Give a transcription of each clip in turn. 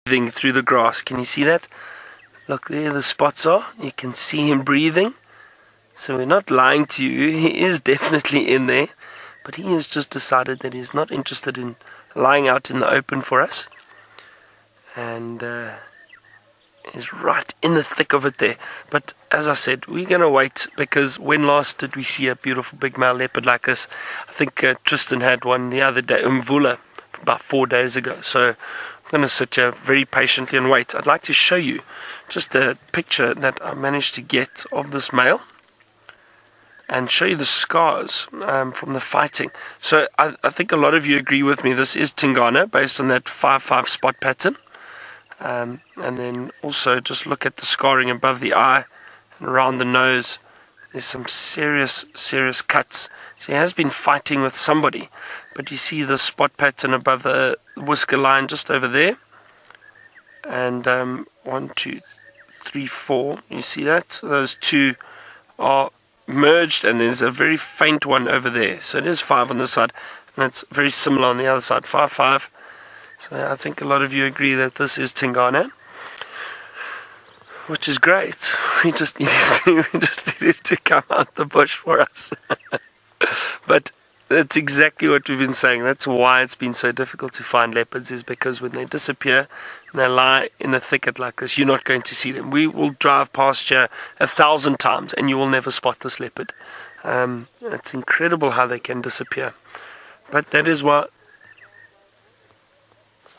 through the grass. Can you see that? Look, there the spots are. You can see him breathing. So we're not lying to you. He is definitely in there. But he has just decided that he's not interested in lying out in the open for us. And is right in the thick of it there. But as I said, we're going to wait, because when last did we see a beautiful big male leopard like this? I think Tristan had one the other day, Umvula, about 4 days ago. So I'm going to sit here very patiently and wait. I'd like to show you just a picture that I managed to get of this male and show you the scars from the fighting. So I think a lot of you agree with me. This is Tingana, based on that 5-5 spot pattern. And then also just look at the scarring above the eye and around the nose. There's some serious cuts. So he has been fighting with somebody. But you see the spot pattern above the whisker line just over there. And 1, 2, 3, 4. You see that? Those two are merged, and there's a very faint one over there. So it is 5 on this side, and it's very similar on the other side. 5, 5. So I think a lot of you agree that this is Tingana, which is great. We just needed to come out the bush for us. But that's exactly what we've been saying. That's why it's been so difficult to find leopards, is because when they disappear and they lie in a thicket like this, you're not going to see them. We will drive past here 1,000 times and you will never spot this leopard. It's incredible how they can disappear. But that is why...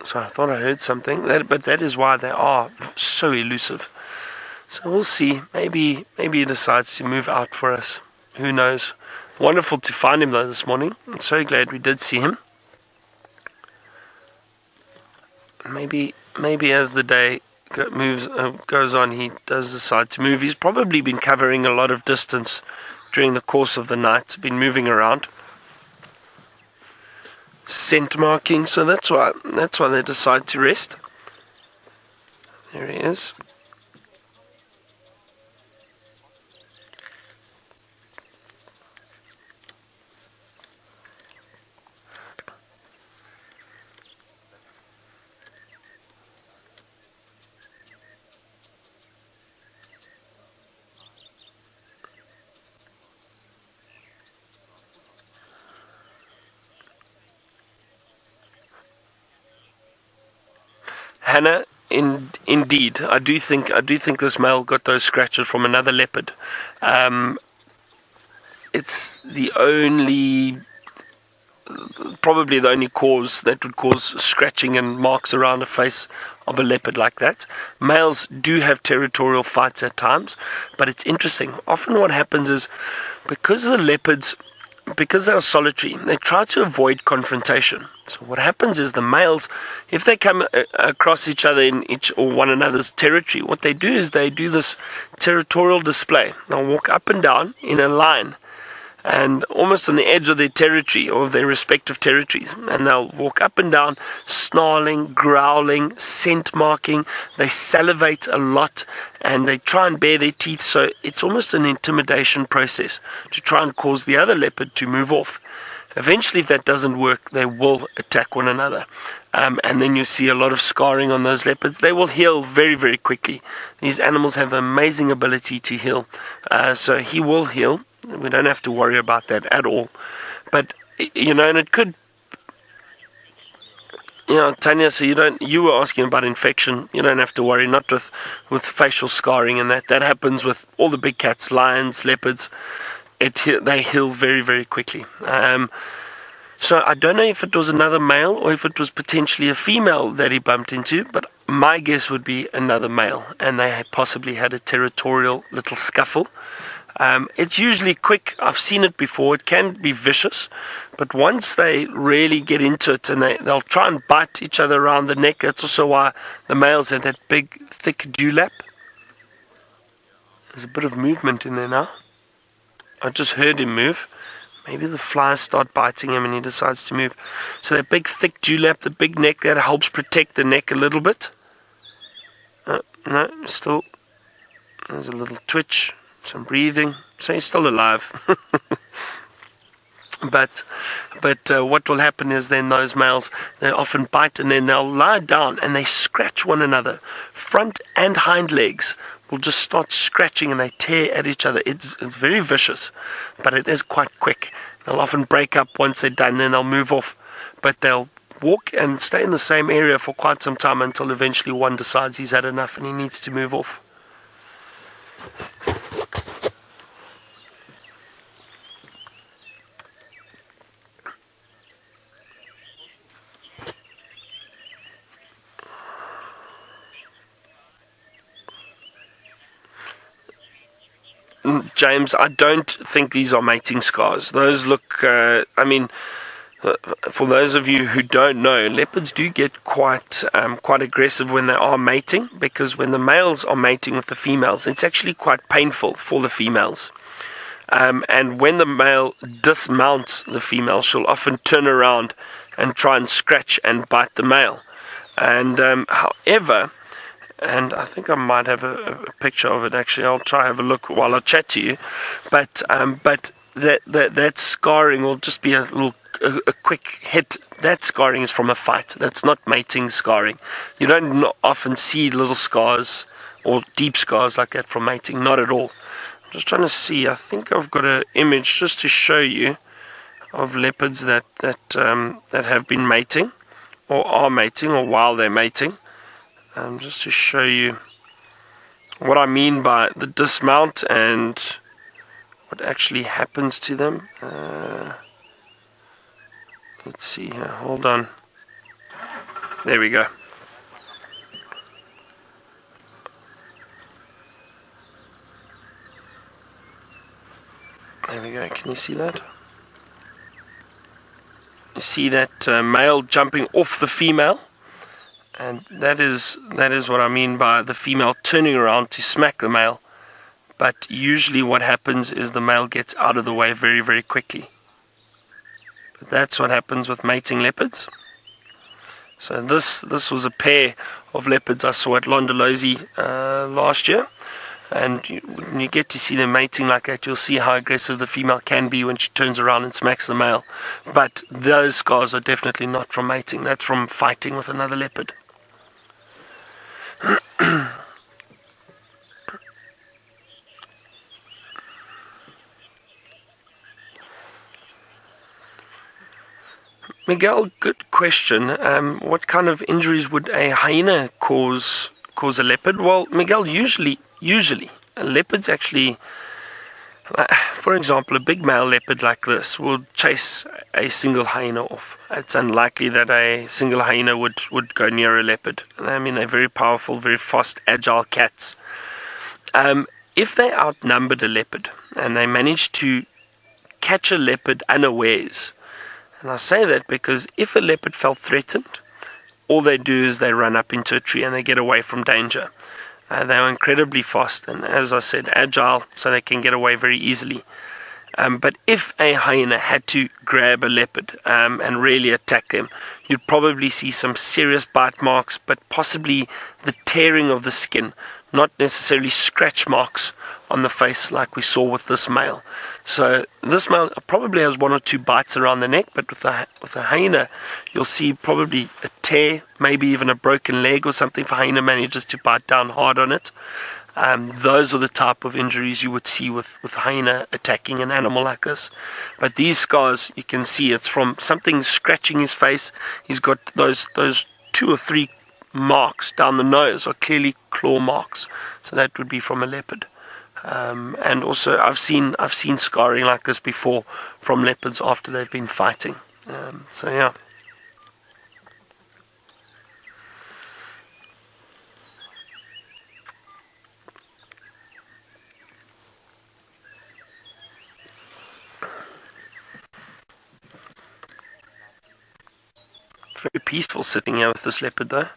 So I thought I heard something, but that is why they are so elusive. So we'll see. Maybe he decides to move out for us. Who knows? Wonderful to find him though this morning. I'm so glad we did see him. Maybe as the day goes on, he does decide to move. He's probably been covering a lot of distance during the course of the night. Been moving around. Scent marking, so that's why they decide to rest. There he is. Hannah, indeed, I do think this male got those scratches from another leopard. It's probably the only cause that would cause scratching and marks around the face of a leopard like that. Males do have territorial fights at times, but it's interesting. Often what happens is, because the leopards, because they are solitary, they try to avoid confrontation. So what happens is the males, if they come across each other in each or one another's territory, what they do is they do this territorial display. They'll walk up and down in a line, and almost on the edge of their territory or of their respective territories, and they'll walk up and down, snarling, growling, scent marking. They salivate a lot, and they try and bare their teeth. So it's almost an intimidation process to try and cause the other leopard to move off. Eventually, if that doesn't work, they will attack one another. And then you see a lot of scarring on those leopards. They will heal very, very quickly. These animals have amazing ability to heal. So he will heal. We don't have to worry about that at all. But, and it could... Tanya, so you were asking about infection. You don't have to worry, not with facial scarring and that. That happens with all the big cats, lions, leopards. They heal very, very quickly. So I don't know if it was another male or if it was potentially a female that he bumped into, but my guess would be another male, and they possibly had a territorial little scuffle. It's usually quick. I've seen it before. It can be vicious, but once they really get into it and they'll try and bite each other around the neck. That's also why the males have that big, thick dewlap. There's a bit of movement in there now. I just heard him move. Maybe the flies start biting him and he decides to move. So that big thick dewlap, the big neck, that helps protect the neck a little bit. No, still. There's a little twitch, some breathing. So he's still alive. But what will happen is then those males, they often bite and then they'll lie down and they scratch one another. Front and hind legs will just start scratching and they tear at each other. It's very vicious, but it is quite quick. They'll often break up once they're done, then they'll move off. But they'll walk and stay in the same area for quite some time until eventually one decides he's had enough and he needs to move off. James, I don't think these are mating scars. Those look, for those of you who don't know, leopards do get quite aggressive when they are mating, because when the males are mating with the females, it's actually quite painful for the females. And when the male dismounts the female, she'll often turn around and try and scratch and bite the male. And however, and I think I might have a picture of it actually. I'll try have a look while I chat to you. But that scarring will just be a quick hit. That scarring is from a fight. That's not mating scarring. You don't often see little scars or deep scars like that from mating. Not at all. I'm just trying to see. I think I've got an image just to show you of leopards that have been mating or are mating or while they're mating. Just to show you what I mean by the dismount and what actually happens to them. Let's see here, hold on. There we go. There we go, can you see that? You see that male jumping off the female? And that is what I mean by the female turning around to smack the male. But usually what happens is the male gets out of the way very, very quickly. But that's what happens with mating leopards. So this was a pair of leopards I saw at Londolozi last year. And when you get to see them mating like that, you'll see how aggressive the female can be when she turns around and smacks the male. But those scars are definitely not from mating. That's from fighting with another leopard. Miguel, good question. What kind of injuries would a hyena cause a leopard? Well, Miguel, usually leopards actually, for example, a big male leopard like this will chase a single hyena off. It's unlikely that a single hyena would go near a leopard. I mean, they're very powerful, very fast, agile cats. If they outnumbered a leopard and they managed to catch a leopard unawares, and I say that because if a leopard felt threatened, all they do is they run up into a tree and they get away from danger. They are incredibly fast and, as I said, agile, so they can get away very easily. But if a hyena had to grab a leopard and really attack them, you'd probably see some serious bite marks, but possibly the tearing of the skin, not necessarily scratch marks on the face like we saw with this male. So this male probably has one or two bites around the neck, but with a hyena, you'll see probably a tear, maybe even a broken leg or something if a hyena manages to bite down hard on it. Those are the type of injuries you would see with hyena attacking an animal like this. But these scars, you can see it's from something scratching his face. He's got those 2 or 3 marks down the nose are clearly claw marks. So that would be from a leopard. And also I've seen scarring like this before from leopards after they've been fighting. So yeah. Very peaceful sitting here with this leopard though.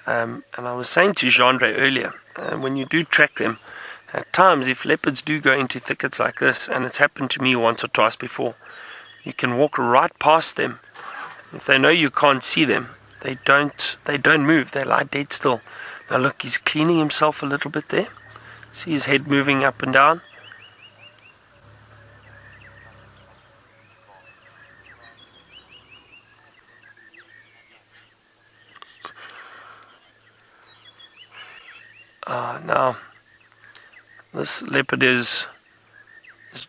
And I was saying to Jeandre earlier, when you do track them, at times if leopards do go into thickets like this, and it's happened to me once or twice before, you can walk right past them. If they know you can't see them, they don't move, they lie dead still. Now look, he's cleaning himself a little bit there. See his head moving up and down. Now, this leopard is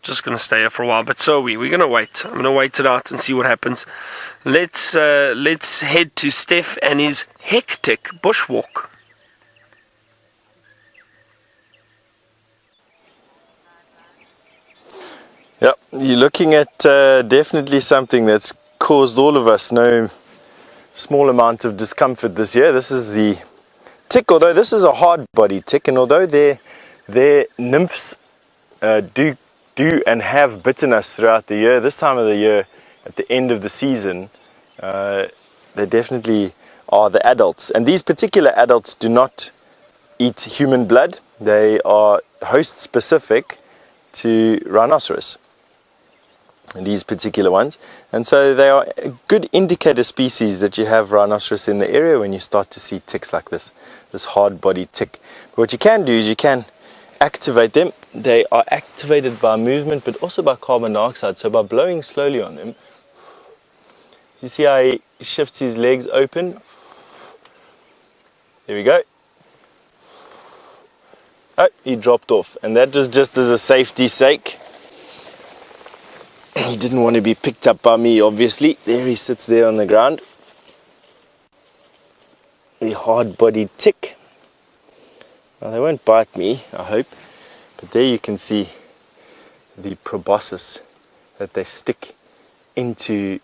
just going to stay here for a while, but so are we. We're going to wait. I'm going to wait it out and see what happens. Let's head to Stef and his hectic bushwalk. Yep, you're looking at definitely something that's caused all of us no small amount of discomfort this year. This is the tick, although this is a hard-bodied tick, and although their nymphs do and have bitten us throughout the year, this time of the year, at the end of the season, they definitely are the adults. And these particular adults do not eat human blood. They are host specific to rhinoceros, these particular ones, and so they are a good indicator species that you have rhinoceros in the area when you start to see ticks like this hard-bodied tick. But what you can do is you can activate them. They are activated by movement, but also by carbon dioxide. So by blowing slowly on them, you see how he shifts his legs open. There we go. Oh, he dropped off, and that was just as a safety sake. He didn't want to be picked up by me, obviously. There he sits there on the ground. The hard-bodied tick. Now they won't bite me, I hope, but there you can see the proboscis that they stick into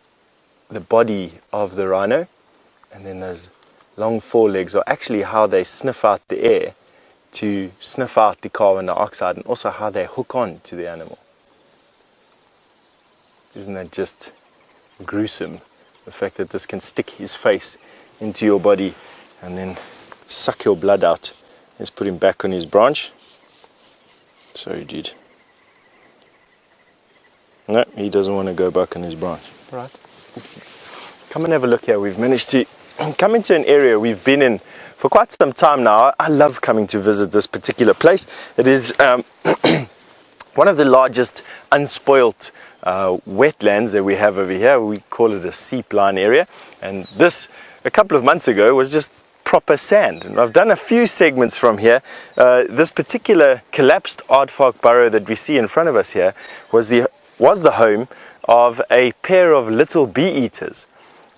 the body of the rhino, and then those long forelegs are actually how they sniff out the air to sniff out the carbon dioxide, and also how they hook on to the animal. Isn't that just gruesome, the fact that this can stick his face into your body and then suck your blood out? Let's put him back on his branch. Sorry, dude. No, he doesn't want to go back on his branch. Right. Oopsie. Come and have a look here. We've managed to come into an area we've been in for quite some time now. I love coming to visit this particular place. It is one of the largest unspoilt wetlands that we have over here. We call it a seep line area, and this a couple of months ago was just proper sand, and I've done a few segments from here. This particular collapsed aardvark burrow that we see in front of us here was the home of a pair of little bee eaters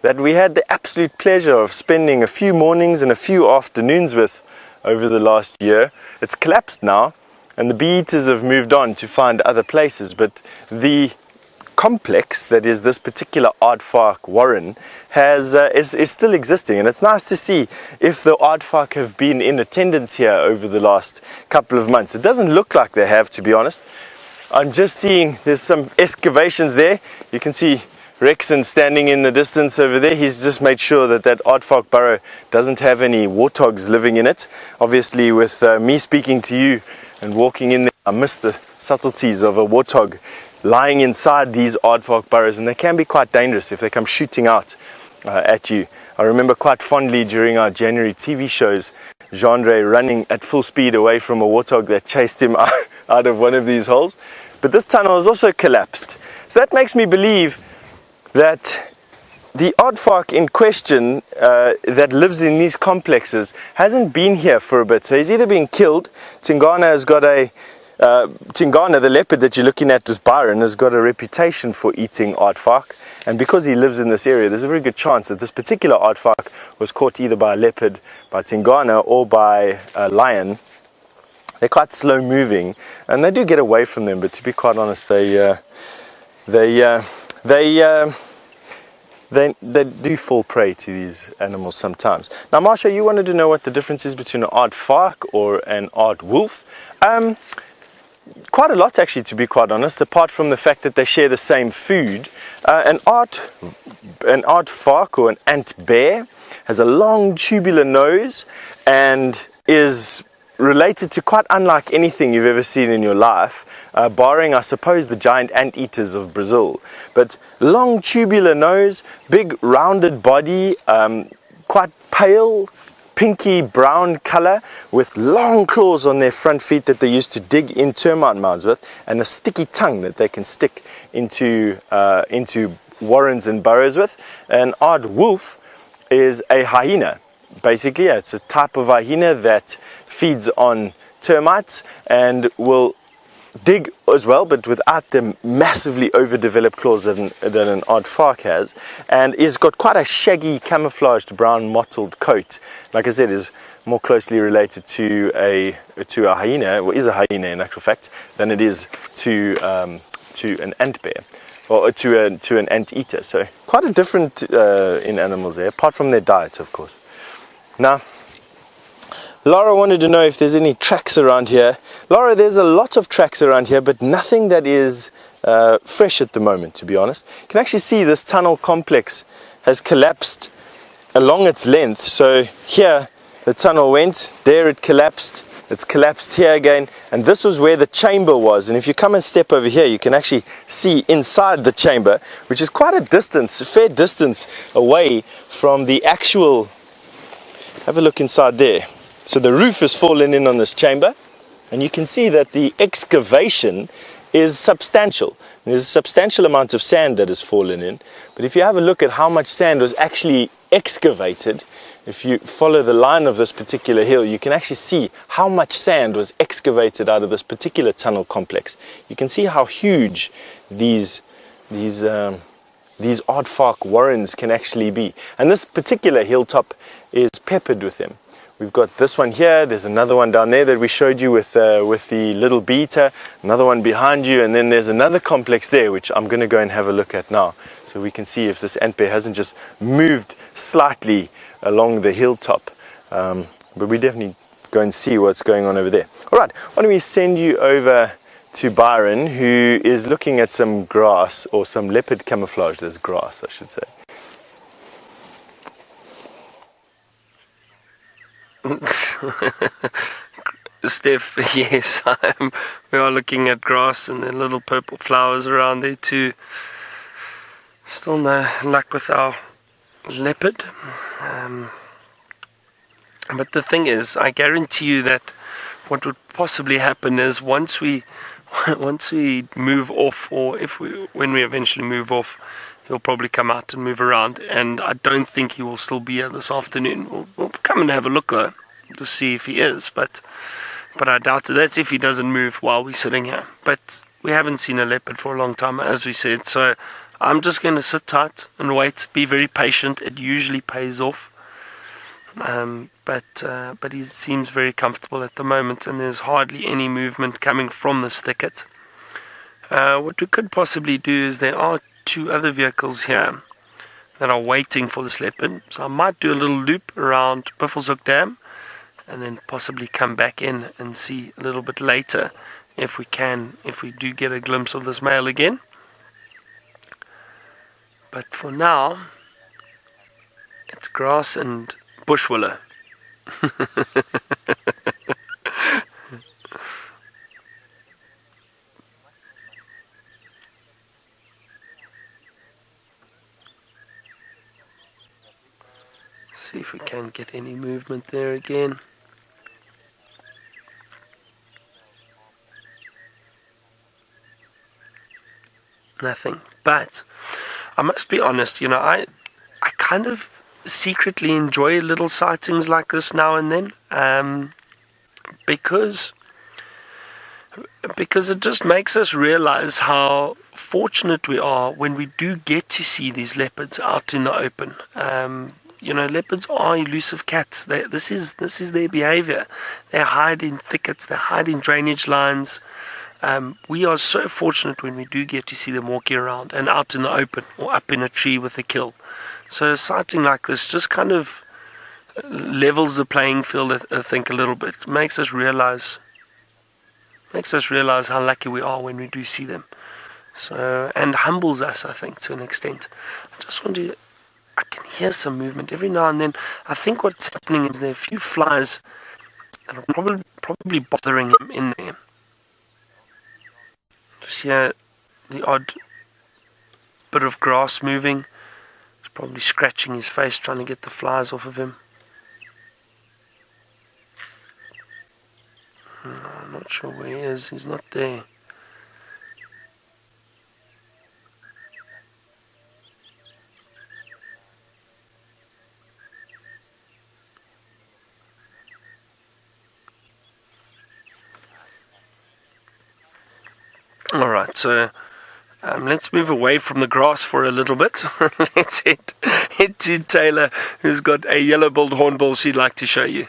that we had the absolute pleasure of spending a few mornings and a few afternoons with over the last year. It's collapsed now, and the bee eaters have moved on to find other places, but the complex that is this particular aardvark warren is still existing, and it's nice to see if the aardvark have been in attendance here over the last couple of months. It doesn't look like they have, to be honest. I'm just seeing there's some excavations there. You can see Rexon standing in the distance over there. He's just made sure that that aardvark burrow doesn't have any warthogs living in it. Obviously, with me speaking to you and walking in there, I missed the subtleties of a warthog lying inside these aardvark burrows, and they can be quite dangerous if they come shooting out at you. I remember quite fondly during our January TV shows, Jean-Andre running at full speed away from a warthog that chased him out of one of these holes. But this tunnel has also collapsed. So that makes me believe that the aardvark in question that lives in these complexes hasn't been here for a bit. So he's either been killed. Tingana has got Tingana, the leopard that you're looking at with Byron, has got a reputation for eating aardvark, and because he lives in this area, there's a very good chance that this particular aardvark was caught either by a leopard, by Tingana, or by a lion. They're quite slow moving, and they do get away from them, but to be quite honest, they do fall prey to these animals sometimes. Now, Marsha, you wanted to know what the difference is between an aardvark or an aardwolf. Quite a lot, actually, to be quite honest, apart from the fact that they share the same food. An aardvark or an ant bear has a long tubular nose and is related to quite unlike anything you've ever seen in your life, barring, I suppose, the giant anteaters of Brazil. But long tubular nose, big rounded body, quite pale, pinky brown color, with long claws on their front feet that they used to dig in termite mounds with, and a sticky tongue that they can stick into warrens and burrows with. An aardwolf is a hyena. basically, yeah, it's a type of hyena that feeds on termites and will dig as well, but without the massively overdeveloped claws that an Aardvark has, and is got quite a shaggy, camouflaged brown mottled coat. Like I said, is more closely related to a hyena, or is a hyena in actual fact, than it is to an ant bear, or to an anteater. So quite a different in animals there, apart from their diet, of course. Now, Laura wanted to know if there's any tracks around here. Laura, there's a lot of tracks around here, but nothing that is fresh at the moment, to be honest. You can actually see this tunnel complex has collapsed along its length. So here the tunnel went, there it collapsed, it's collapsed here again, and this was where the chamber was. And if you come and step over here, you can actually see inside the chamber, which is quite a distance, a fair distance away from the actual. Have a look inside there. So the roof has fallen in on this chamber, and you can see that the excavation is substantial. There's a substantial amount of sand that has fallen in, but if you have a look at how much sand was actually excavated, if you follow the line of this particular hill, you can actually see how much sand was excavated out of this particular tunnel complex. You can see how huge these Aardvark warrens can actually be. And this particular hilltop is peppered with them. We've got this one here, there's another one down there that we showed you with the little beta, another one behind you, and then there's another complex there, which I'm going to go and have a look at now, so we can see if this ant bear hasn't just moved slightly along the hilltop. But we definitely go and see what's going on over there. Alright, why don't we send you over to Byron, who is looking at some grass, or some leopard camouflage as grass, I should say. Stef, yes, we are looking at grass and the little purple flowers around there too. Still no luck with our leopard. But the thing is, I guarantee you that what would possibly happen is once we move off, or when we eventually move off, he'll probably come out and move around, and I don't think he will still be here this afternoon. We'll come and have a look though to see if he is, but I doubt it. That's if he doesn't move while we're sitting here. But we haven't seen a leopard for a long time, as we said, so I'm just going to sit tight and wait, be very patient. It usually pays off. But he seems very comfortable at the moment, and there's hardly any movement coming from this thicket. What we could possibly do is, there are two other vehicles here that are waiting for this leopard, so I might do a little loop around Buffelshoek Dam and then possibly come back in and see a little bit later if we do get a glimpse of this male again. But for now, it's grass and bush willow. See if we can get any movement there again. Nothing. But I must be honest, I kind of secretly enjoy little sightings like this now and then, because it just makes us realize how fortunate we are when we do get to see these leopards out in the open. Leopards are elusive cats. This is their behavior. They hide in thickets, they hide in drainage lines. We are so fortunate when we do get to see them walking around and out in the open or up in a tree with a kill. So a sighting like this just kind of levels the playing field, I think, a little bit. Makes us realize how lucky we are when we do see them. So, and humbles us, I think, to an extent. I can hear some movement every now and then. I think what's happening is there are a few flies that are probably bothering him in there. Just hear the odd bit of grass moving. He's probably scratching his face, trying to get the flies off of him. I'm not sure where he is. He's not there. Alright, so let's move away from the grass for a little bit. Let's head to Taylor, who's got a yellow-billed hornbill she'd like to show you.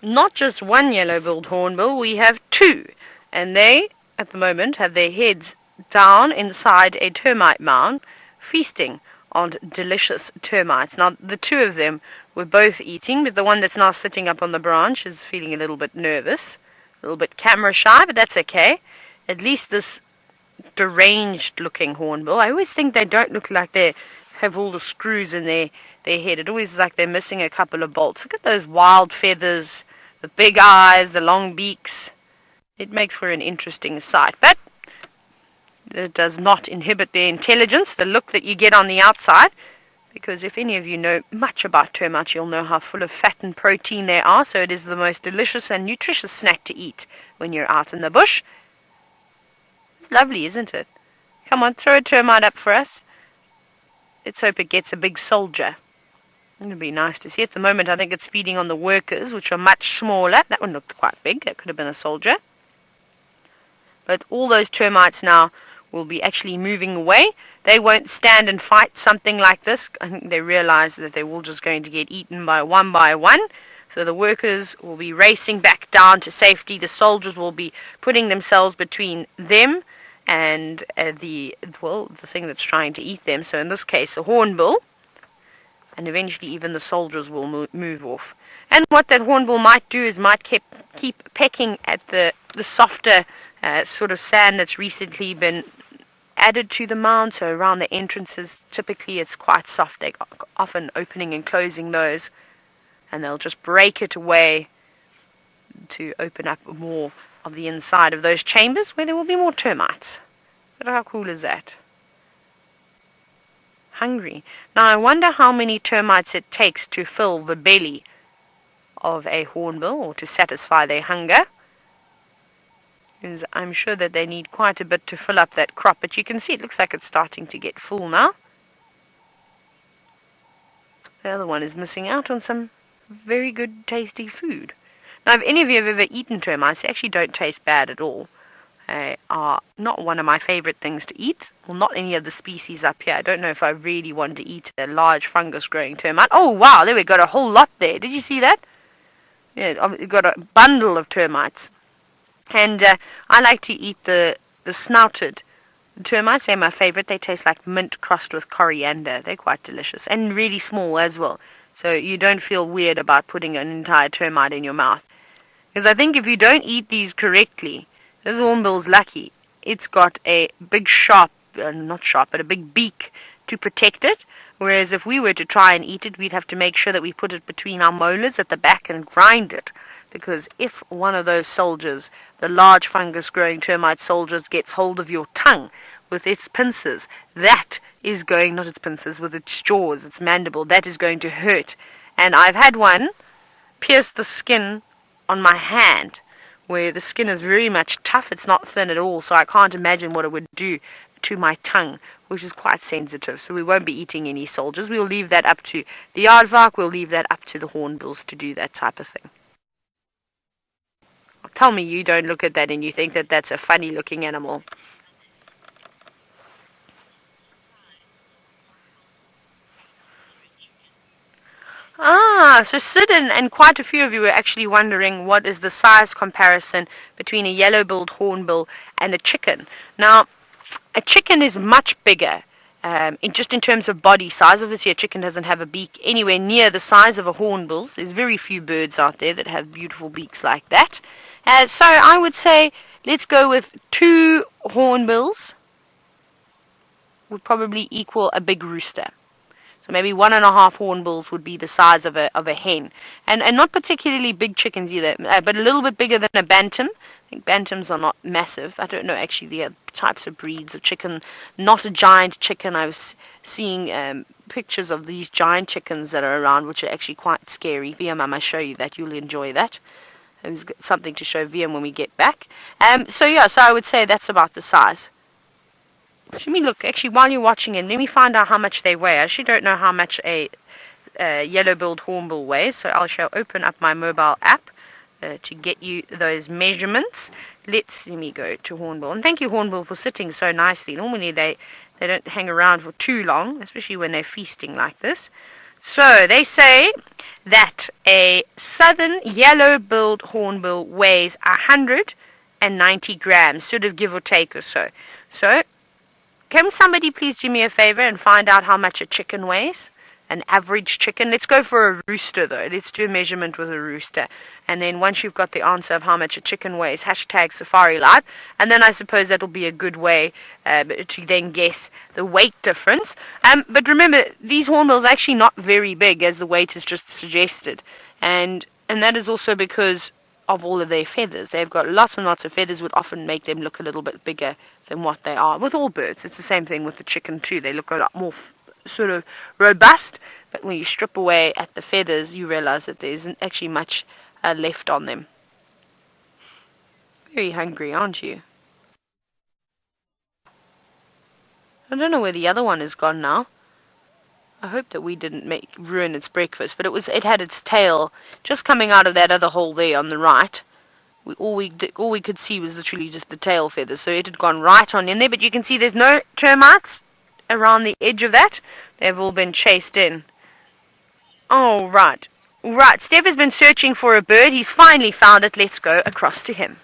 Not just one yellow-billed hornbill, we have two. And they, at the moment, have their heads down inside a termite mound, feasting on delicious termites. Now, the two of them were both eating, but the one that's now sitting up on the branch is feeling a little bit nervous, a little bit camera shy, but that's okay. At least this deranged-looking hornbill, I always think they don't look like they have all the screws in their head. It always is like they're missing a couple of bolts. Look at those wild feathers, the big eyes, the long beaks. It makes for an interesting sight, but it does not inhibit their intelligence, the look that you get on the outside, because if any of you know much about termites, you'll know how full of fat and protein they are, so it is the most delicious and nutritious snack to eat when you're out in the bush. It's lovely, isn't it? Come on, throw a termite up for us. Let's hope it gets a big soldier. It'll be nice to see. At the moment, I think it's feeding on the workers, which are much smaller. That one looked quite big. That could have been a soldier. But all those termites now will be actually moving away. They won't stand and fight something like this. I think they realize that they're all just going to get eaten by one. So the workers will be racing back down to safety. The soldiers will be putting themselves between them and the thing that's trying to eat them. So in this case, a hornbill. And eventually even the soldiers will move off. And what that hornbill might do is might keep pecking at the softer sort of sand that's recently been added to the mound. So around the entrances, typically it's quite soft. They're often opening and closing those, and they'll just break it away to open up more of the inside of those chambers where there will be more termites. But how cool is that? Hungry. Now I wonder how many termites it takes to fill the belly of a hornbill, or to satisfy their hunger. Because I'm sure that they need quite a bit to fill up that crop, but you can see it looks like it's starting to get full now. The other one is missing out on some very good tasty food. Now if any of you have ever eaten termites, they actually don't taste bad at all. They are not one of my favorite things to eat. Well, not any of the species up here. I don't know if I really want to eat a large fungus growing termite. Oh wow, there we got a whole lot there. Did you see that? Yeah, we've got a bundle of termites. And I like to eat the snouted termites. They're my favorite. They taste like mint crossed with coriander. They're quite delicious and really small as well. So you don't feel weird about putting an entire termite in your mouth. Because I think if you don't eat these correctly, this hornbill's lucky. It's got a big a big beak to protect it. Whereas if we were to try and eat it, we'd have to make sure that we put it between our molars at the back and grind it. Because if one of those soldiers, the large fungus-growing termite soldiers, gets hold of your tongue with its pincers, that is going, not its pincers, with its jaws, its mandible, that is going to hurt. And I've had one pierce the skin on my hand, where the skin is very much tough. It's not thin at all, so I can't imagine what it would do to my tongue, which is quite sensitive. So we won't be eating any soldiers. We'll leave that up to the Aardvark. We'll leave that up to the hornbills to do that type of thing. Tell me you don't look at that and you think that that's a funny looking animal. So Sid and quite a few of you were actually wondering what is the size comparison between a yellow-billed hornbill and a chicken. Now, a chicken is much bigger, in terms of body size. Obviously, a chicken doesn't have a beak anywhere near the size of a hornbill. There's very few birds out there that have beautiful beaks like that. So I would say let's go with 2 hornbills would probably equal a big rooster. So maybe 1.5 hornbills would be the size of a hen. And not particularly big chickens either, but a little bit bigger than a bantam. I think bantams are not massive. I don't know actually the types of breeds of chicken. Not a giant chicken. I was seeing pictures of these giant chickens that are around, which are actually quite scary. VM, I must show you that. You'll enjoy that. There's something to show VM when we get back. So I would say that's about the size. Let me look. Actually, while you're watching it, let me find out how much they weigh. I actually don't know how much a yellow-billed hornbill weighs, so I shall open up my mobile app. to get you those measurements. Let me go to Hornbill. And thank you, Hornbill, for sitting so nicely. Normally they don't hang around for too long, especially when they're feasting like this. So they say that a southern yellow-billed hornbill weighs 190 grams, sort of give or take or so. So can somebody please do me a favor and find out how much a chicken weighs? An average chicken. Let's go for a rooster though. Let's do a measurement with a rooster. And then once you've got the answer of how much a chicken weighs, hashtag Safari Live. And then I suppose that'll be a good way to then guess the weight difference. But remember, these hornbills are actually not very big, as the weight is just suggested. And that is also because of all of their feathers. They've got lots and lots of feathers, would often make them look a little bit bigger than what they are. With all birds, it's the same thing with the chicken too. They look a lot more sort of robust, but when you strip away at the feathers, you realize that there isn't actually much left on them. Very hungry, aren't you? I don't know where the other one has gone now. I hope that we didn't ruin its breakfast, but it had its tail just coming out of that other hole there on the right. All we could see was literally just the tail feathers, so it had gone right on in there. But you can see there's no termites around the edge of that. They've all been chased in. Oh, right. Stef has been searching for a bird. He's finally found it. Let's go across to him.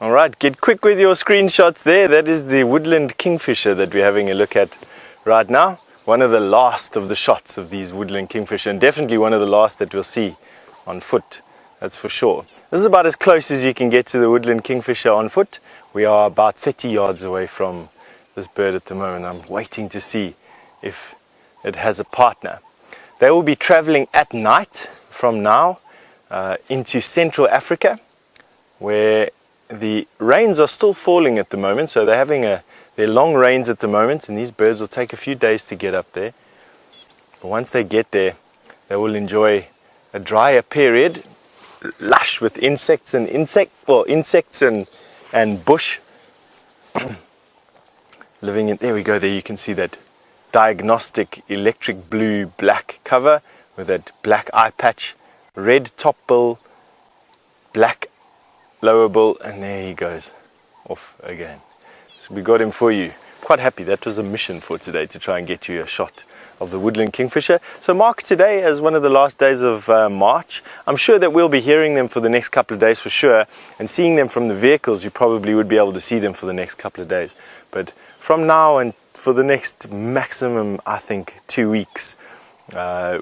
All right, get quick with your screenshots there. That is the woodland kingfisher that we're having a look at right now. One of the last of the shots of these woodland kingfisher, and definitely one of the last that we'll see on foot, that's for sure. This is about as close as you can get to the woodland kingfisher on foot. We are about 30 yards away from this bird at the moment. I'm waiting to see if it has a partner. They will be traveling at night from now into Central Africa, where the rains are still falling at the moment. So they're having their long rains at the moment, and these birds will take a few days to get up there. But once they get there, they will enjoy a drier period, lush with insects and bush living in. There we go. There you can see that diagnostic electric blue black cover with that black eye patch, red top bill, black lower bill, and there he goes off again. So we got him for you. Quite happy. That was a mission for today, to try and get you a shot of the woodland kingfisher. So mark today as one of the last days of March. I'm sure that we'll be hearing them for the next couple of days for sure, and seeing them from the vehicles. You probably would be able to see them for the next couple of days, but from now and for the next maximum, I think, 2 weeks,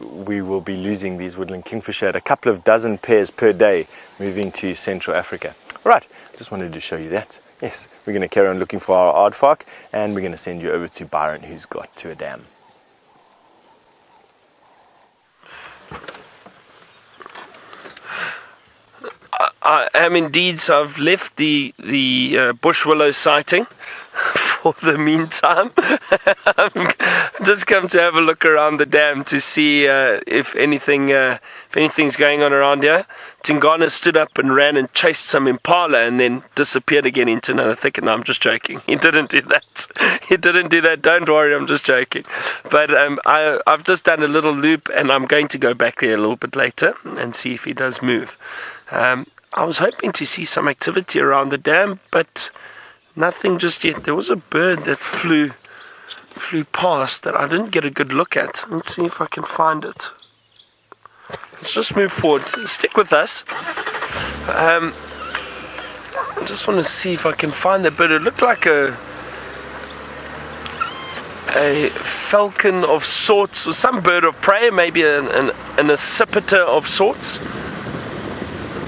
we will be losing these woodland kingfisher at a couple of dozen pairs per day moving to Central Africa. All right, just wanted to show you that. Yes, we're going to carry on looking for our Aardvark, and we're going to send you over to Byron, who's got to a dam. I am indeed. So I've left the bush willow sighting for the meantime. I've just come to have a look around the dam to see if anything's going on around here. Tingana stood up and ran and chased some impala and then disappeared again into another thicket. No, I'm just joking. He didn't do that. He didn't do that. Don't worry, I'm just joking. But I've just done a little loop, and I'm going to go back there a little bit later and see if he does move. I was hoping to see some activity around the dam, but nothing just yet. There was a bird that flew past that I didn't get a good look at. Let's see if I can find it. Let's just move forward. Stick with us. I just want to see if I can find that bird. It looked like a falcon of sorts, or some bird of prey, maybe an accipiter of sorts.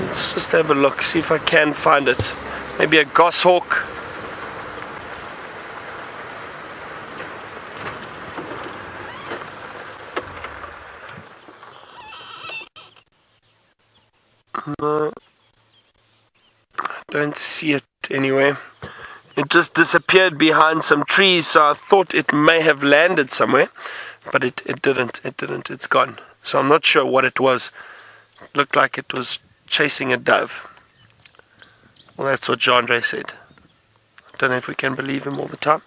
Let's just have a look, see if I can find it. Maybe a goshawk. No, I don't see it anywhere. It just disappeared behind some trees, so I thought it may have landed somewhere, but it didn't. It's gone. So I'm not sure what it was. It looked like it was chasing a dove. Well, that's what Jandre said. I don't know if we can believe him all the time.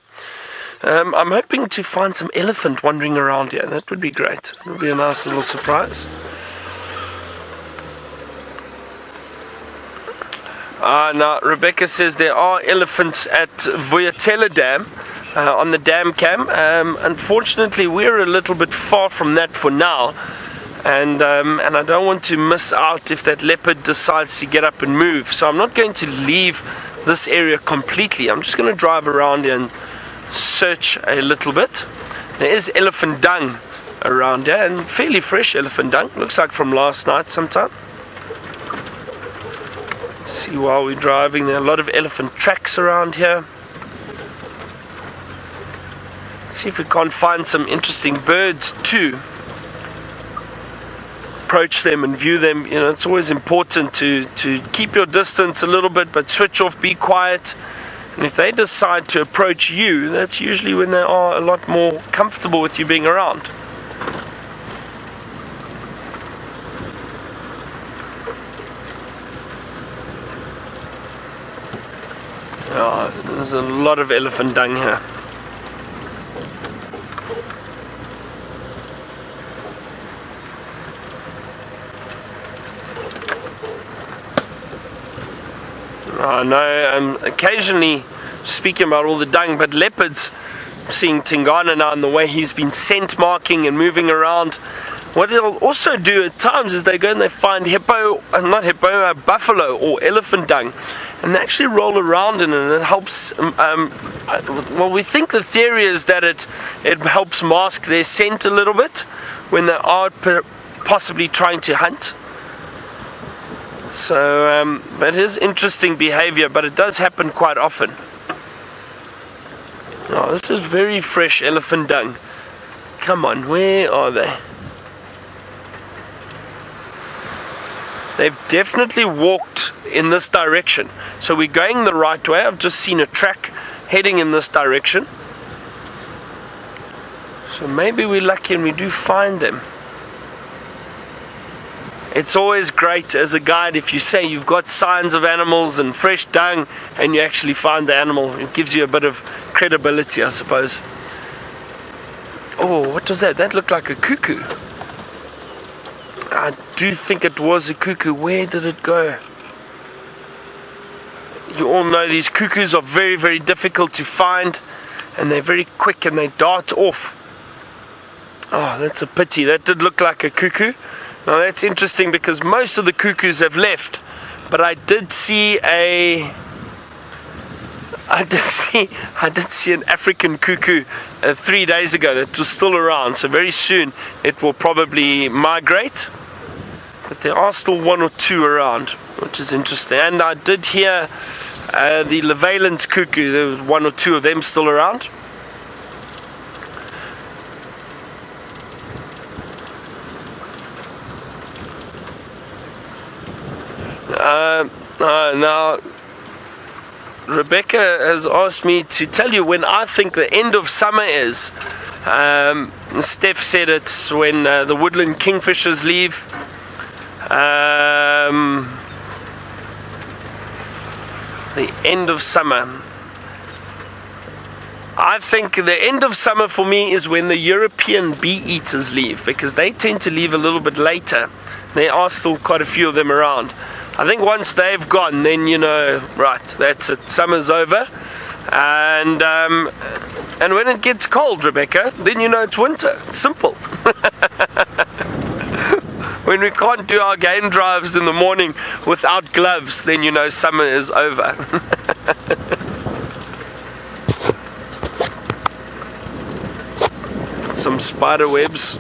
I'm hoping to find some elephant wandering around here. That would be great. It would be a nice little surprise. Now, Rebecca says there are elephants at Vuyatela Dam, on the dam cam. Unfortunately, we're a little bit far from that for now. And I don't want to miss out if that leopard decides to get up and move. So I'm not going to leave this area completely. I'm just going to drive around here and search a little bit. There is elephant dung around here, and fairly fresh elephant dung. Looks like from last night sometime. Let's see, while we're driving, there are a lot of elephant tracks around here. Let's see if we can't find some interesting birds too. Approach them and view them. You know, it's always important to keep your distance a little bit, but switch off, be quiet. And if they decide to approach you, that's usually when they are a lot more comfortable with you being around. There's a lot of elephant dung here. I know, occasionally speaking about all the dung, but leopards, seeing Tingana now and the way he's been scent marking and moving around. What they'll also do at times is they go and they find buffalo or elephant dung, and they actually roll around in it, and it helps. Well, we think the theory is that it helps mask their scent a little bit when they are possibly trying to hunt. So that is interesting behavior, but it does happen quite often. Oh, this is very fresh elephant dung. Come on, where are they? They've definitely walked in this direction. So we're going the right way. I've just seen a track heading in this direction. So maybe we're lucky and we do find them. It's always great as a guide if you say you've got signs of animals and fresh dung and you actually find the animal. It gives you a bit of credibility, I suppose. Oh, what was that? That looked like a cuckoo. I do think it was a cuckoo. Where did it go? You all know these cuckoos are very, very difficult to find, and they're very quick and they dart off. Oh, that's a pity. That did look like a cuckoo. Now that's interesting because most of the cuckoos have left, but I did see an African cuckoo 3 days ago that was still around. So very soon it will probably migrate, but there are still one or two around, which is interesting. And I did hear the Levailant's cuckoo. There was one or two of them still around. Now, Rebecca has asked me to tell you when I think the end of summer is. Stef said it's when the woodland kingfishers leave. The end of summer. I think the end of summer for me is when the European bee-eaters leave, because they tend to leave a little bit later. There are still quite a few of them around. I think once they've gone, then you know, right, that's it, summer's over. And when it gets cold, Rebecca, then you know it's winter. It's simple. When we can't do our game drives in the morning without gloves, then you know summer is over. Some spider webs.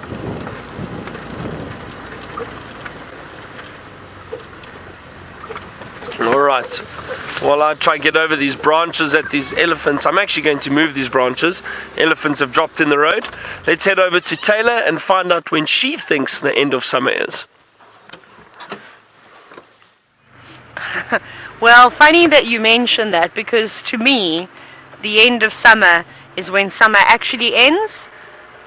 Alright, while I try and get over these branches at these elephants, I'm actually going to move these branches. Elephants have dropped in the road. Let's head over to Taylor and find out when she thinks the end of summer is. Well, funny that you mentioned that, because to me, the end of summer is when summer actually ends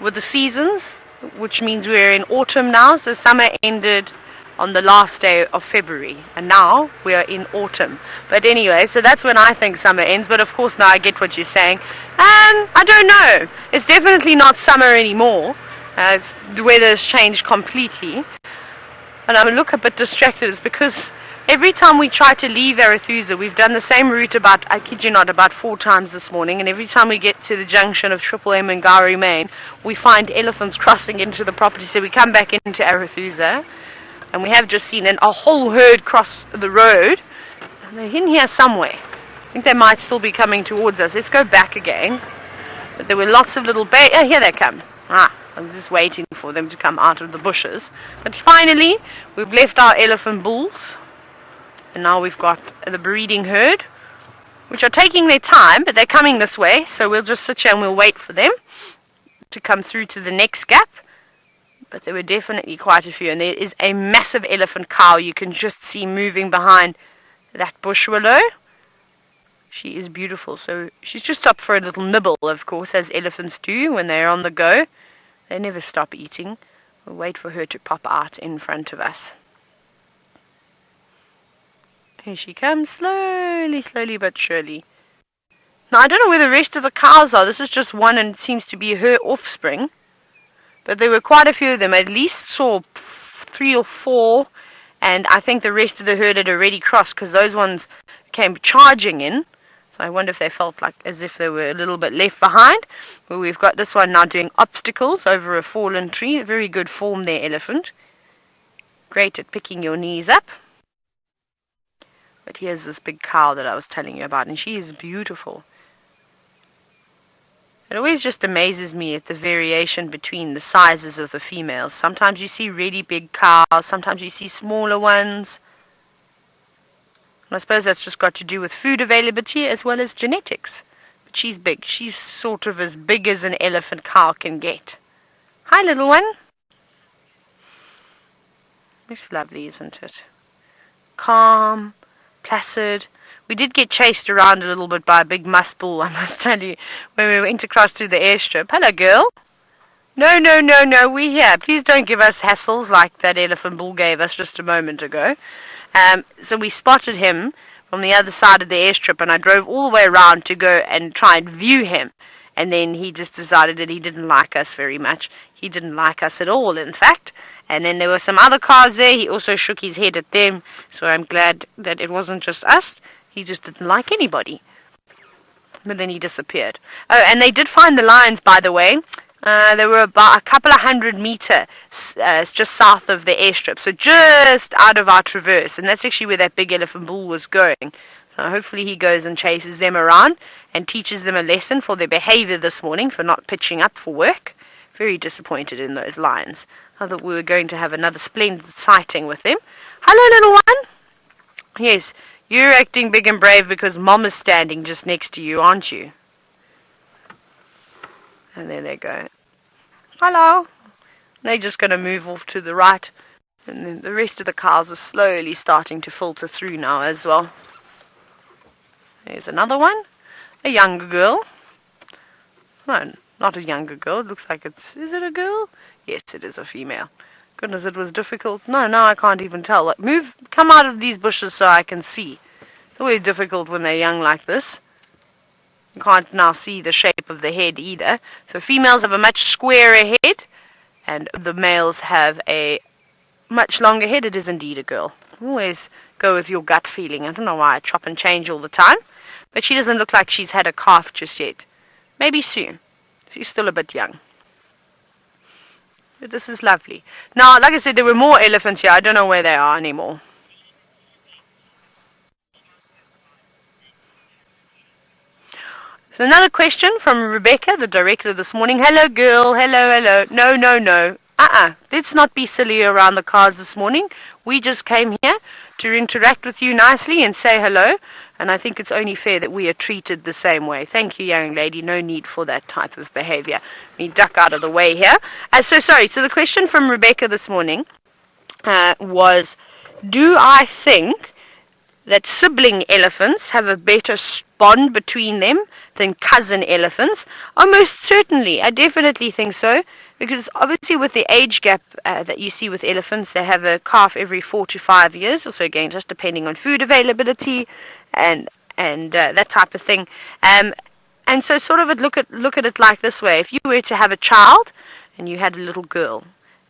with the seasons, which means we're in autumn now. So summer ended on the last day of February, and now we are in autumn. But anyway, so that's when I think summer ends, but of course now I get what you're saying, and I don't know, it's definitely not summer anymore. The weather has changed completely, and I look a bit distracted. It's because every time we try to leave Arathusa, we've done the same route about, I kid you not, about 4 times this morning, and every time we get to the junction of Triple M and Gowrie Main, we find elephants crossing into the property, so we come back into Arathusa, and we have just seen a whole herd cross the road, and they're in here somewhere. I think they might still be coming towards us. Let's go back again. But there were lots of little oh, here they come. I was just waiting for them to come out of the bushes. But finally, we've left our elephant bulls, and now we've got the breeding herd, which are taking their time, but they're coming this way, so we'll just sit here and we'll wait for them to come through to the next gap. But there were definitely quite a few, and there is a massive elephant cow you can just see moving behind that bush willow. She is beautiful, so she's just stopped for a little nibble, of course, as elephants do when they're on the go. They never stop eating. We'll wait for her to pop out in front of us. Here she comes, slowly, slowly but surely. Now, I don't know where the rest of the cows are. This is just one, and it seems to be her offspring. But there were quite a few of them. I at least saw 3 or 4, and I think the rest of the herd had already crossed, because those ones came charging in. So I wonder if they felt like as if they were a little bit left behind. But we've got this one now doing obstacles over a fallen tree. A very good form there, elephant. Great at picking your knees up. But here's this big cow that I was telling you about, and she is beautiful. It always just amazes me at the variation between the sizes of the females. Sometimes you see really big cows, sometimes you see smaller ones. And I suppose that's just got to do with food availability as well as genetics. But she's big. She's sort of as big as an elephant cow can get. Hi, little one. It's lovely, isn't it? Calm, placid. We did get chased around a little bit by a big musk bull, I must tell you, when we went across to the airstrip. Hello, girl. No, we're here. Please don't give us hassles like that elephant bull gave us just a moment ago. So we spotted him from the other side of the airstrip, and I drove all the way around to go and try and view him. And then he just decided that he didn't like us very much. He didn't like us at all, in fact. And then there were some other cars there. He also shook his head at them. So I'm glad that it wasn't just us. He just didn't like anybody. But then he disappeared. Oh, and they did find the lions, by the way. They were about a couple of 100 meters just south of the airstrip. So just out of our traverse. And that's actually where that big elephant bull was going. So hopefully he goes and chases them around and teaches them a lesson for their behavior this morning for not pitching up for work. Very disappointed in those lions. I thought we were going to have another splendid sighting with them. Hello, little one. Yes. You're acting big and brave because Mom is standing just next to you, aren't you? And there they go. Hello. They're just going to move off to the right. And then the rest of the cows are slowly starting to filter through now as well. There's another one. A younger girl. No, not a younger girl. It looks like it's... Is it a girl? Yes, it is a female. Goodness, it was difficult. No, now I can't even tell. Like, come out of these bushes so I can see. It's always difficult when they're young like this. You can't now see the shape of the head either. So females have a much squarer head, and the males have a much longer head. It is indeed a girl. Always go with your gut feeling. I don't know why I chop and change all the time, but she doesn't look like she's had a calf just yet. Maybe soon. She's still a bit young. But this is lovely. Now, like I said, there were more elephants here. I don't know where they are anymore. So another question from Rebecca, the director this morning. Hello, girl. Hello. No. Let's not be silly around the cars this morning. We just came here to interact with you nicely and say hello. And I think it's only fair that we are treated the same way. Thank you, young lady. No need for that type of behavior. We duck out of the way here. So the question from Rebecca this morning was, do I think that sibling elephants have a better bond between them than cousin elephants? Oh, most certainly. I definitely think so. because obviously with the age gap that you see with elephants, they have a calf every 4 to 5 years, also again just depending on food availability and that type of thing. And so sort of look at it like this way: if you were to have a child and you had a little girl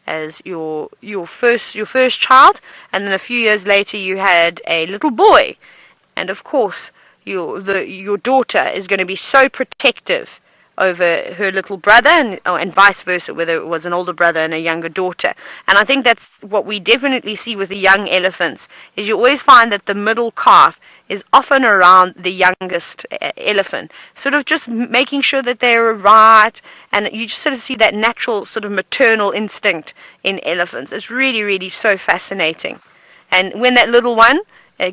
as your first child, and then a few years later you had a little boy, and of course your daughter is going to be so protective over her little brother, and vice versa, whether it was an older brother and a younger daughter. And I think that's what we definitely see with the young elephants, is you always find that the middle calf is often around the youngest elephant, sort of just making sure that they're right, and you just sort of see that natural sort of maternal instinct in elephants. It's really, really so fascinating. And when that little one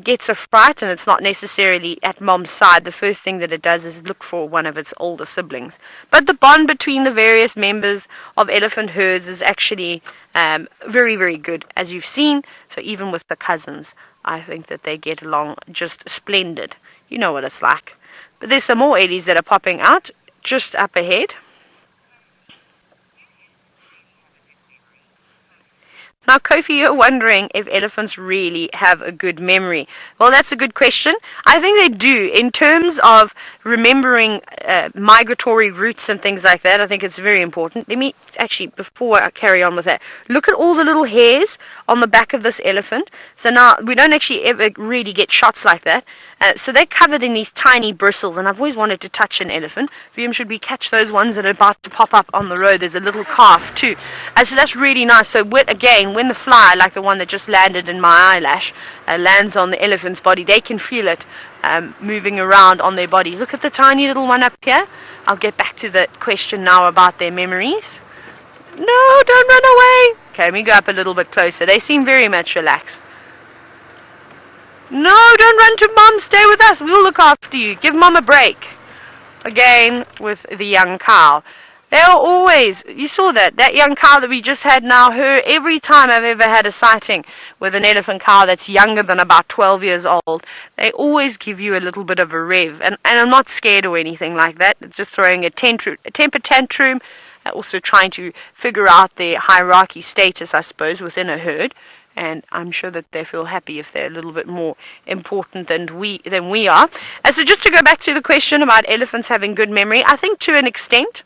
gets a fright, and it's not necessarily at mom's side, the first thing that it does is look for one of its older siblings. But the bond between the various members of elephant herds is actually very, very good, as you've seen. So even with the cousins, I think that they get along just splendid. You know what it's like. But there's some more Ellies that are popping out just up ahead. Now, Kofi, you're wondering if elephants really have a good memory. Well, that's a good question. I think they do. In terms of remembering migratory routes and things like that, I think it's very important. Let me, actually, before I carry on with that, look at all the little hairs on the back of this elephant. So now, we don't actually ever really get shots like that. So they're covered in these tiny bristles, and I've always wanted to touch an elephant. Should we catch those ones that are about to pop up on the road? There's a little calf too. So that's really nice. So again, when the fly, like the one that just landed in my eyelash, lands on the elephant's body, they can feel it moving around on their bodies. Look at the tiny little one up here. I'll get back to the question now about their memories. No, don't run away. Okay, let me go up a little bit closer. They seem very much relaxed. No, don't run to Mom. Stay with us. We'll look after you. Give Mom a break. Again, with the young cow. They are always, you saw that young cow that we just had now, every time I've ever had a sighting with an elephant cow that's younger than about 12 years old, they always give you a little bit of a rev. And I'm not scared or anything like that. It's just throwing a temper tantrum, also trying to figure out their hierarchy status, I suppose, within a herd. And I'm sure that they feel happy if they're a little bit more important than we are. And so just to go back to the question about elephants having good memory, I think to an extent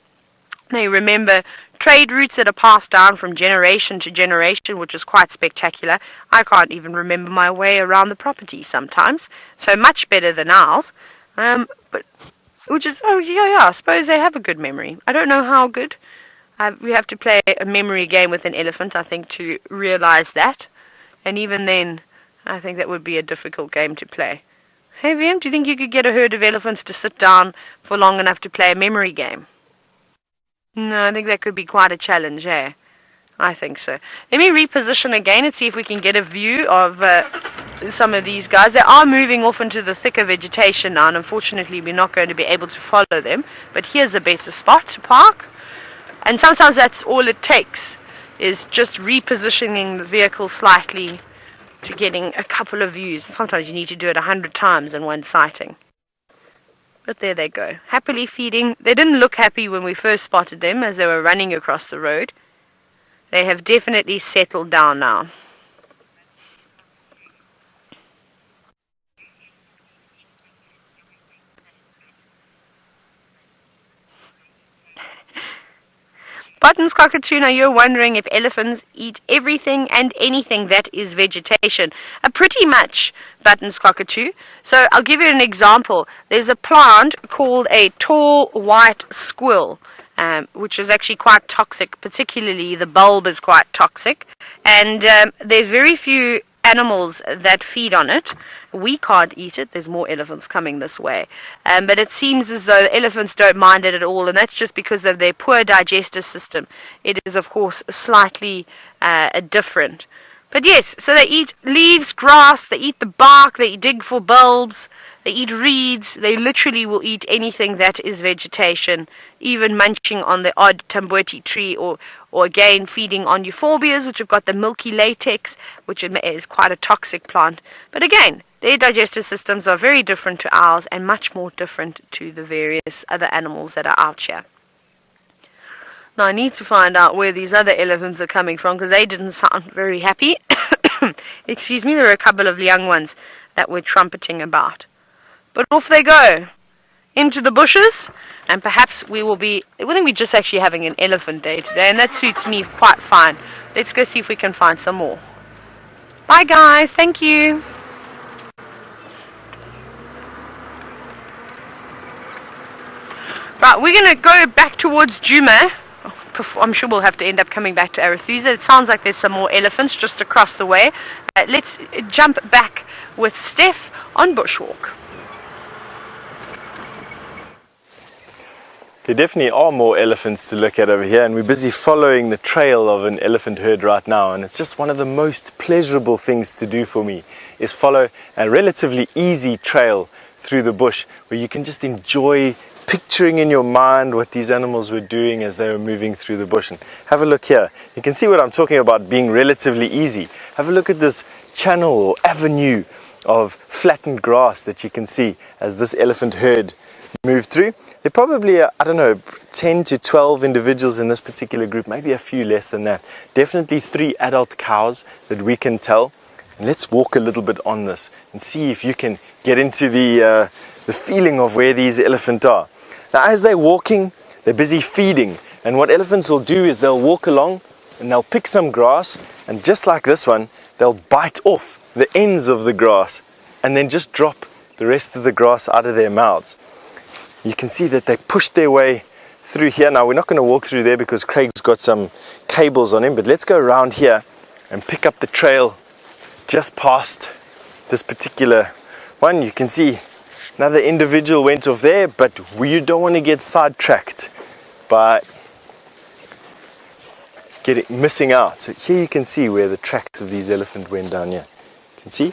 they remember trade routes that are passed down from generation to generation, which is quite spectacular. I can't even remember my way around the property sometimes, so much better than ours. But which is, I suppose they have a good memory. I don't know how good. We have to play a memory game with an elephant, I think, to realize that. And even then, I think that would be a difficult game to play. Hey, VM, do you think you could get a herd of elephants to sit down for long enough to play a memory game? No, I think that could be quite a challenge, eh? I think so. Let me reposition again and see if we can get a view of some of these guys. They are moving off into the thicker vegetation now, and unfortunately we're not going to be able to follow them. But here's a better spot to park. And sometimes that's all it takes, is just repositioning the vehicle slightly to getting a couple of views. Sometimes you need to do it 100 times in one sighting. But there they go, happily feeding. They didn't look happy when we first spotted them as they were running across the road. They have definitely settled down now. Buttons Cockatoo, now you're wondering if elephants eat everything and anything that is vegetation. Pretty much, Buttons Cockatoo. So I'll give you an example. There's a plant called a tall white squirrel, which is actually quite toxic. Particularly the bulb is quite toxic. And there's very few animals that feed on it. We can't eat it. There's more elephants coming this way. But it seems as though the elephants don't mind it at all, and that's just because of their poor digestive system. It is, of course, slightly different. But yes, so they eat leaves, grass, they eat the bark, they dig for bulbs, they eat reeds, they literally will eat anything that is vegetation, even munching on the odd tamboti tree, or again feeding on euphorbias, which have got the milky latex, which is quite a toxic plant. But again, their digestive systems are very different to ours and much more different to the various other animals that are out here. Now I need to find out where these other elephants are coming from because they didn't sound very happy. Excuse me, there were a couple of young ones that were trumpeting about. But off they go into the bushes, and perhaps we will be, I think we're just actually having an elephant day today, and that suits me quite fine. Let's go see if we can find some more. Bye guys, thank you. Right, we're going to go back towards Djuma. I'm sure we'll have to end up coming back to Arathusa. It sounds like there's some more elephants just across the way. Let's jump back with Stef on bushwalk. There definitely are more elephants to look at over here, and we're busy following the trail of an elephant herd right now, and it's just one of the most pleasurable things to do for me is follow a relatively easy trail through the bush where you can just enjoy picturing in your mind what these animals were doing as they were moving through the bush. And have a look here. You can see what I'm talking about being relatively easy. Have a look at this channel or avenue of flattened grass that you can see as this elephant herd moved through. There are probably, I don't know, 10 to 12 individuals in this particular group, maybe a few less than that. Definitely 3 adult cows that we can tell. And let's walk a little bit on this and see if you can get into the feeling of where these elephants are. Now as they're walking, they're busy feeding, and what elephants will do is they'll walk along and they'll pick some grass, and just like this one, they'll bite off the ends of the grass and then just drop the rest of the grass out of their mouths. You can see that they pushed their way through here. Now we're not going to walk through there because Craig's got some cables on him, but let's go around here and pick up the trail just past this particular one. You can see another individual went off there, but we don't want to get sidetracked by missing out. So here you can see where the tracks of these elephants went down here. You can see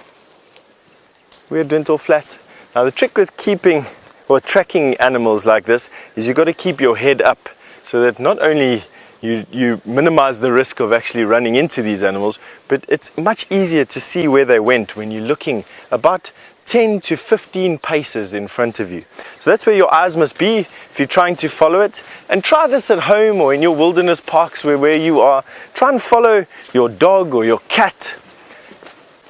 where it went all flat. Now the trick with keeping or tracking animals like this is you've got to keep your head up so that not only you minimize the risk of actually running into these animals, but it's much easier to see where they went when you're looking about 10 to 15 paces in front of you. So that's where your eyes must be if you're trying to follow it. And try this at home or in your wilderness parks where you are. Try and follow your dog or your cat.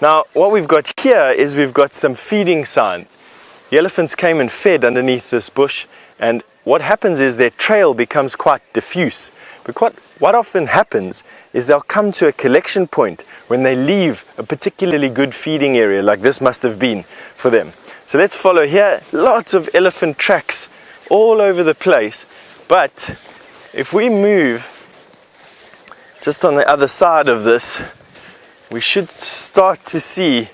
Now what we've got here is we've got some feeding sign. The elephants came and fed underneath this bush, and what happens is their trail becomes quite diffuse. But what often happens is they'll come to a collection point when they leave a particularly good feeding area, like this must have been for them. So let's follow here. Lots of elephant tracks all over the place, but if we move just on the other side of this, we should start to see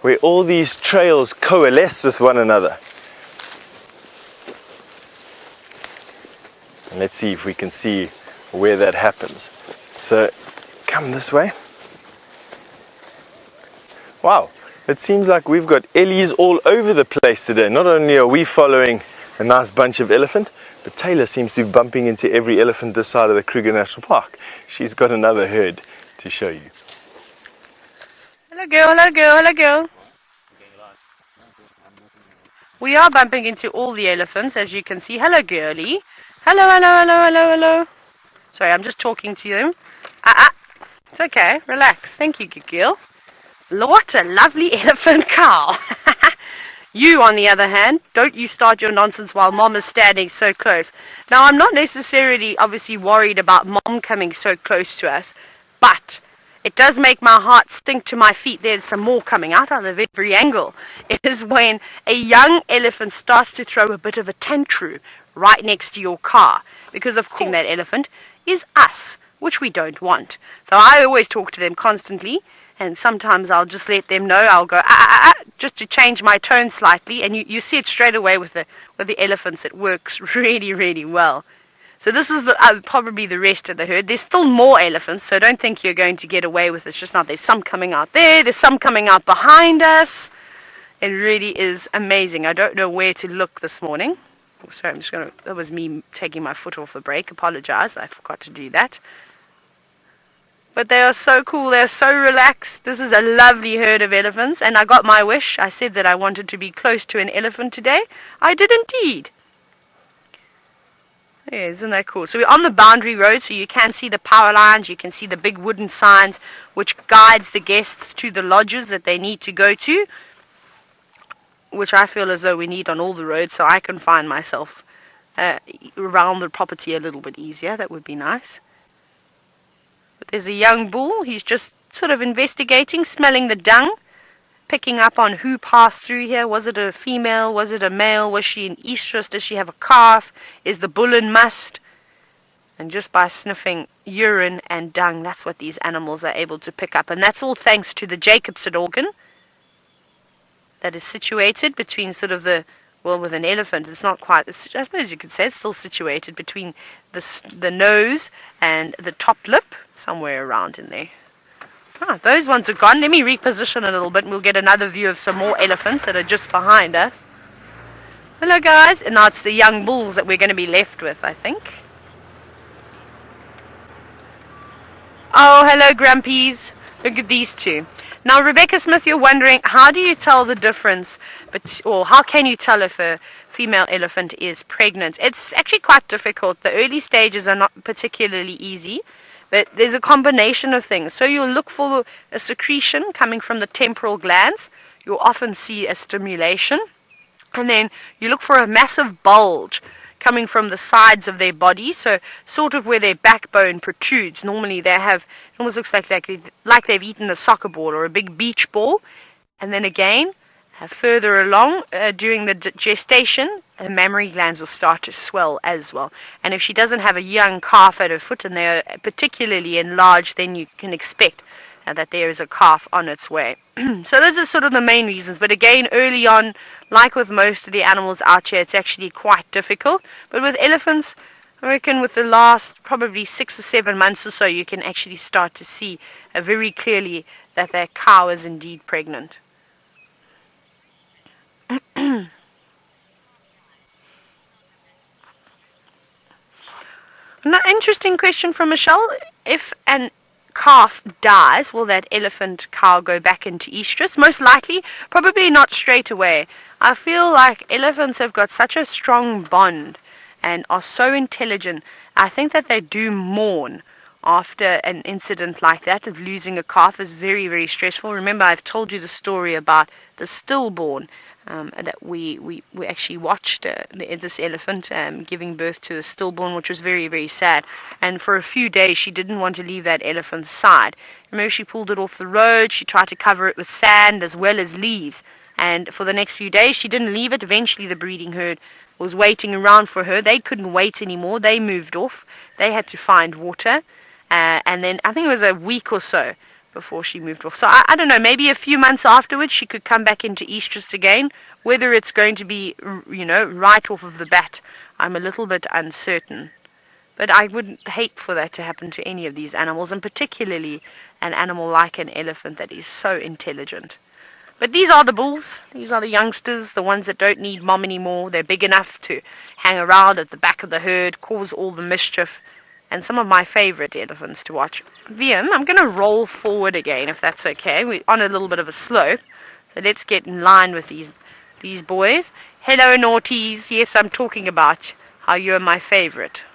where all these trails coalesce with one another. And let's see if we can see where that happens. So come this way. Wow, it seems like we've got Ellies all over the place today. Not only are we following a nice bunch of elephant, but Taylor seems to be bumping into every elephant this side of the Kruger National Park. She's got another herd to show you. Hello girl, hello girl, hello girl. We are bumping into all the elephants, as you can see. Hello girlie. Hello, hello, hello, hello, hello. Sorry, I'm just talking to them. It's okay, relax. Thank you, good girl. What a lovely elephant cow. You, on the other hand, don't you start your nonsense while Mom is standing so close. Now, I'm not necessarily, obviously, worried about Mom coming so close to us, but it does make my heart sink to my feet. There's some more coming out of every angle. It is when a young elephant starts to throw a bit of a tantrum right next to your car. Because, of course, that elephant is us, which we don't want. So I always talk to them constantly, and sometimes I'll just let them know. I'll go, just to change my tone slightly, and you see it straight away with the elephants. It works really, really well. So this was probably the rest of the herd. There's still more elephants, so don't think you're going to get away with it. It's just not. There's some coming out there. There's some coming out behind us. It really is amazing. I don't know where to look this morning. Oh, sorry, that was me taking my foot off the brake. Apologize, I forgot to do that. But they are so cool. They're so relaxed. This is a lovely herd of elephants, and I got my wish. I said that I wanted to be close to an elephant today. I did indeed. Yeah, isn't that cool? So we're on the boundary road, so you can see the power lines, you can see the big wooden signs which guides the guests to the lodges that they need to go to, which I feel as though we need on all the roads, so I can find myself around the property a little bit easier. That would be nice. But there's a young bull. He's just sort of investigating, smelling the dung, picking up on who passed through here. Was it a female? Was it a male? Was she an estrus? Does she have a calf? Is the bull in must? And just by sniffing urine and dung, that's what these animals are able to pick up. And that's all thanks to the Jacobson organ that is situated between sort of the, well, with an elephant, it's not quite, I suppose you could say it's still situated between the nose and the top lip, somewhere around in there. Those ones are gone. Let me reposition a little bit and we'll get another view of some more elephants that are just behind us. Hello guys. And now it's the young bulls that we're going to be left with, I think. Oh, hello Grumpies. Look at these two. Now, Rebecca Smith, you're wondering, how do you tell the difference, or how can you tell if a female elephant is pregnant? It's actually quite difficult. The early stages are not particularly easy, but there's a combination of things. So you'll look for a secretion coming from the temporal glands. You'll often see a stimulation. And then you look for a massive bulge coming from the sides of their body, so sort of where their backbone protrudes. Normally they have, it almost looks like they've eaten a soccer ball or a big beach ball. And then again, further along during the gestation, the mammary glands will start to swell as well. And if she doesn't have a young calf at her foot and they're particularly enlarged, then you can expect that there is a calf on its way. So those are sort of the main reasons. But again, early on, like with most of the animals out here, it's actually quite difficult. But with elephants, I reckon with the last probably 6 or 7 months or so, you can actually start to see very clearly that their cow is indeed pregnant. An interesting question from Michelle. If an calf dies, will that elephant cow go back into estrus? Most likely, probably not straight away. I feel like elephants have got such a strong bond and are so intelligent. I think that they do mourn after an incident like that of losing a calf. Is very, very stressful. Remember, I've told you the story about the stillborn that we actually watched this elephant giving birth to a stillborn, which was very, very sad. And for a few days, she didn't want to leave that elephant's side. Remember, she pulled it off the road. She tried to cover it with sand as well as leaves. And for the next few days, she didn't leave it. Eventually, the breeding herd was waiting around for her. They couldn't wait anymore. They moved off. They had to find water. And then I think it was a week or so before she moved off. So I don't know, maybe a few months afterwards she could come back into estrus again. Whether it's going to be, right off of the bat, I'm a little bit uncertain. But I wouldn't hate for that to happen to any of these animals, and particularly an animal like an elephant that is so intelligent. But these are the bulls. These are the youngsters, the ones that don't need mom anymore. They're big enough to hang around at the back of the herd, cause all the mischief. And some of my favorite elephants to watch. VM, I'm going to roll forward again, if that's okay. We're on a little bit of a slope. So let's get in line with these boys. Hello, naughties. Yes, I'm talking about how you're my favorite.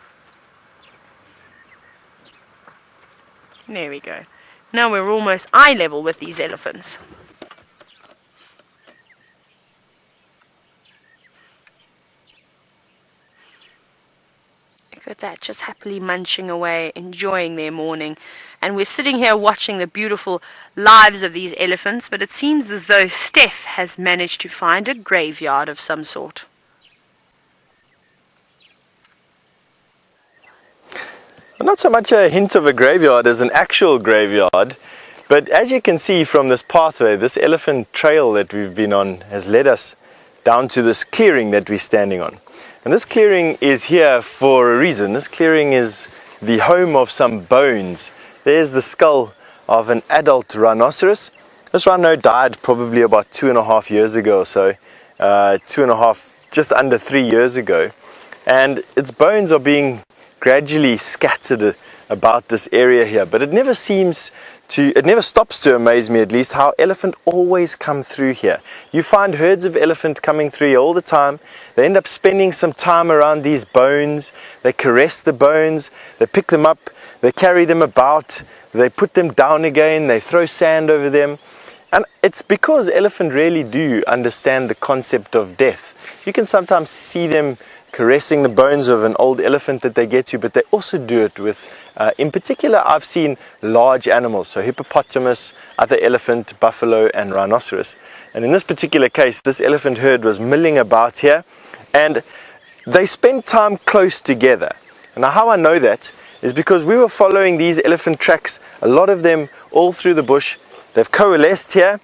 There we go. Now we're almost eye level with these elephants. Look at that, just happily munching away, enjoying their morning. And we're sitting here watching the beautiful lives of these elephants, but it seems as though Stef has managed to find a graveyard of some sort. Not so much a hint of a graveyard as an actual graveyard, but as you can see from this pathway, this elephant trail that we've been on has led us down to this clearing that we're standing on. And this clearing is here for a reason. This clearing is the home of some bones. There's the skull of an adult rhinoceros. This rhino died probably about 2.5 years ago or so. 2.5, just under 3 years ago. And its bones are being gradually scattered about this area here, but it never stops to amaze me, at least, how elephant always come through here. You find herds of elephant coming through here all the time. They end up spending some time around these bones. They caress the bones, they pick them up, they carry them about, they put them down again, they throw sand over them. And it's because elephant really do understand the concept of death. You can sometimes see them caressing the bones of an old elephant that they get to, but they also do it with, in particular, I've seen large animals, so hippopotamus, other elephant, buffalo, and rhinoceros. And in this particular case, this elephant herd was milling about here, and they spent time close together. Now, how I know that is because we were following these elephant tracks, a lot of them all through the bush. They've coalesced here,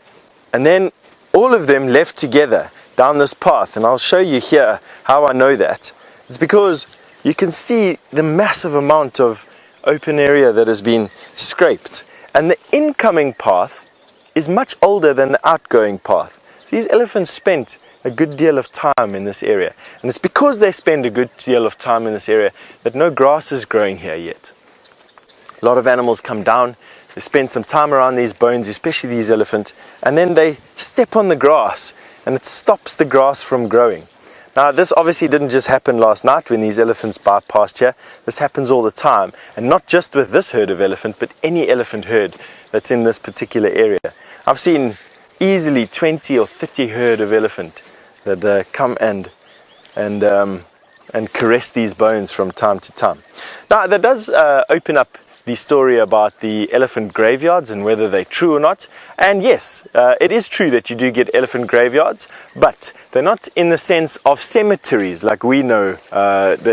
and then all of them left together down this path, and I'll show you here how I know that. It's because you can see the massive amount of open area that has been scraped, and the incoming path is much older than the outgoing path. So these elephants spent a good deal of time in this area, and it's because they spend a good deal of time in this area that no grass is growing here yet. A lot of animals come down, they spend some time around these bones, especially these elephants, and then they step on the grass, and it stops the grass from growing. Now, this obviously didn't just happen last night when these elephants bypassed here. This happens all the time, and not just with this herd of elephant, but any elephant herd that's in this particular area. I've seen easily 20 or 30 herd of elephant that come and caress these bones from time to time. Now, that does open up the story about the elephant graveyards and whether they're true or not. And yes, it is true that you do get elephant graveyards, but they're not in the sense of cemeteries like we know that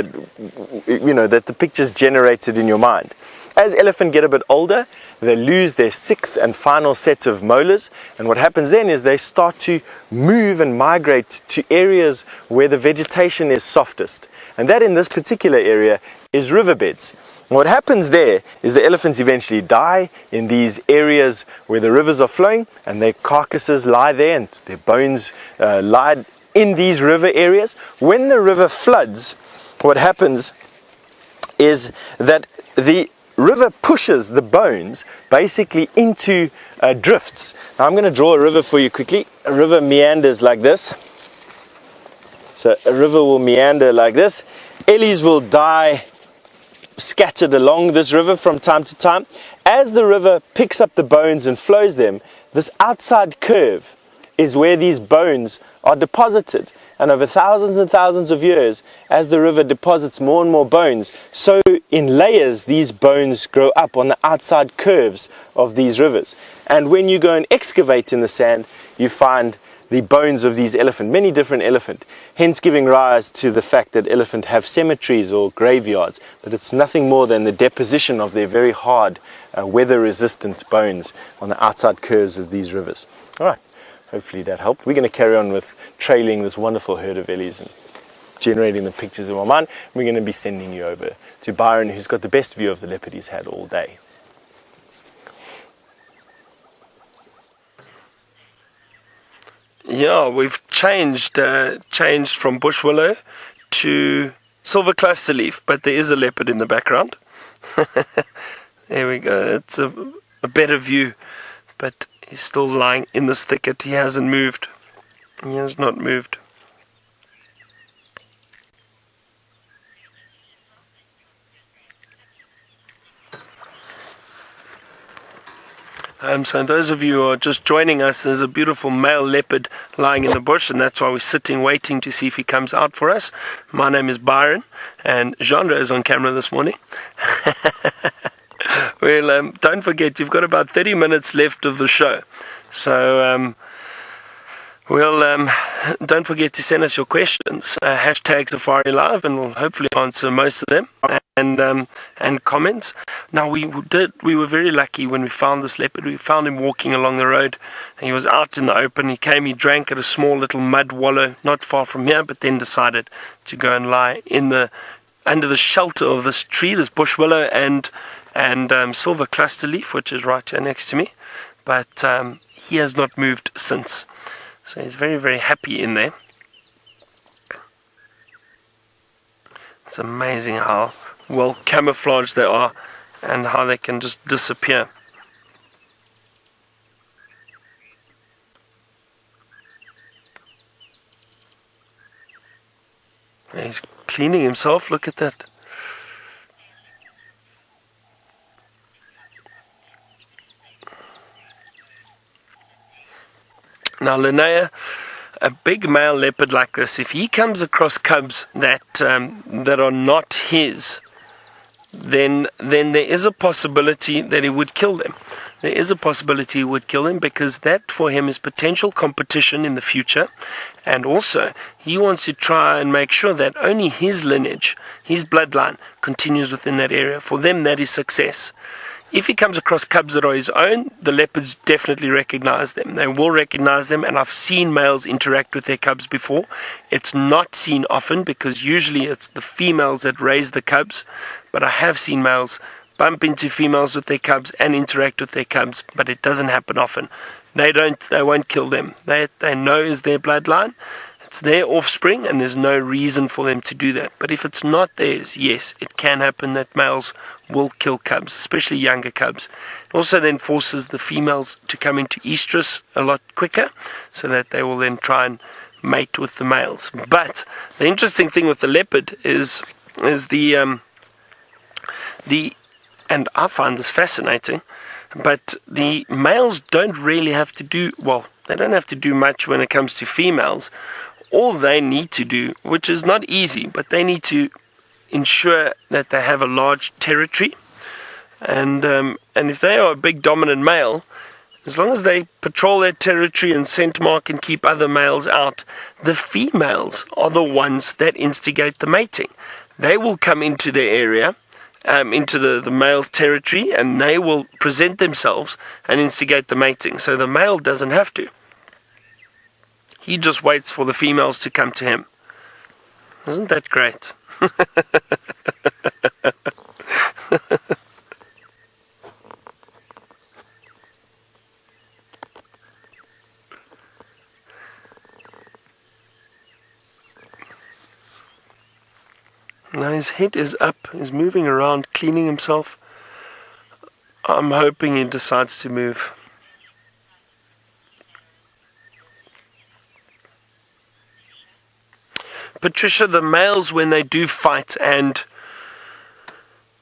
the pictures generated in your mind. As elephant get a bit older, they lose their sixth and final set of molars, and what happens then is they start to move and migrate to areas where the vegetation is softest, and that in this particular area is riverbeds. What happens there is the elephants eventually die in these areas where the rivers are flowing, and their carcasses lie there and their bones lie in these river areas. When the river floods, what happens is that the river pushes the bones basically into drifts. Now I'm going to draw a river for you quickly. A river meanders like this. So a river will meander like this. Ellies will die scattered along this river from time to time. As the river picks up the bones and flows them, this outside curve is where these bones are deposited. And over thousands and thousands of years, as the river deposits more and more bones, so in layers these bones grow up on the outside curves of these rivers. And when you go and excavate in the sand, you find the bones of these elephant, many different elephant, hence giving rise to the fact that elephant have cemeteries or graveyards, but it's nothing more than the deposition of their very hard, weather-resistant bones on the outside curves of these rivers. All right, hopefully that helped. We're going to carry on with trailing this wonderful herd of Ellies and generating the pictures in my mind. We're going to be sending you over to Byron, who's got the best view of the leopard he's had all day. Yeah, we've changed from bush willow to silver cluster leaf, but there is a leopard in the background. There we go. It's a better view, but he's still lying in this thicket. He hasn't moved. He has not moved. So those of you who are just joining us, there's a beautiful male leopard lying in the bush, and that's why we're sitting waiting to see if he comes out for us. My name is Byron, and Genre is on camera this morning. Well, don't forget, you've got about 30 minutes left of the show. So don't forget to send us your questions, hashtag Safari Live, and we'll hopefully answer most of them, and comments. Now we were very lucky when we found this leopard. We found him walking along the road, and he was out in the open. He came, he drank at a small little mud wallow not far from here, but then decided to go and lie under the shelter of this tree, this bush willow and silver cluster leaf, which is right here next to me. But he has not moved since. So he's very, very happy in there. It's amazing how well camouflaged they are and how they can just disappear. He's cleaning himself, look at that. Now Linnea, a big male leopard like this, if he comes across cubs that are not his, then there is a possibility that he would kill them. There is a possibility he would kill them, because that for him is potential competition in the future, and also he wants to try and make sure that only his lineage, his bloodline, continues within that area. For them, that is success. If he comes across cubs that are his own, the leopards definitely recognize them. They will recognize them, and I've seen males interact with their cubs before. It's not seen often, because usually it's the females that raise the cubs, but I have seen males bump into females with their cubs and interact with their cubs, but it doesn't happen often. They won't kill them. They know is their bloodline. It's their offspring, and there's no reason for them to do that. But if it's not theirs, yes, it can happen that males will kill cubs, especially younger cubs. It also then forces the females to come into estrus a lot quicker, so that they will then try and mate with the males. But the interesting thing with the leopard is the and I find this fascinating, but the males don't really have to do, well, they don't have to do much when it comes to females. All they need to do, which is not easy, but they need to ensure that they have a large territory. And if they are a big dominant male, as long as they patrol their territory and scent mark and keep other males out, the females are the ones that instigate the mating. They will come into their area, into the male's territory, and they will present themselves and instigate the mating. So the male doesn't have to. He just waits for the females to come to him. Isn't that great? Now his head is up, he's moving around, cleaning himself. I'm hoping he decides to move. Patricia, the males, when they do fight, and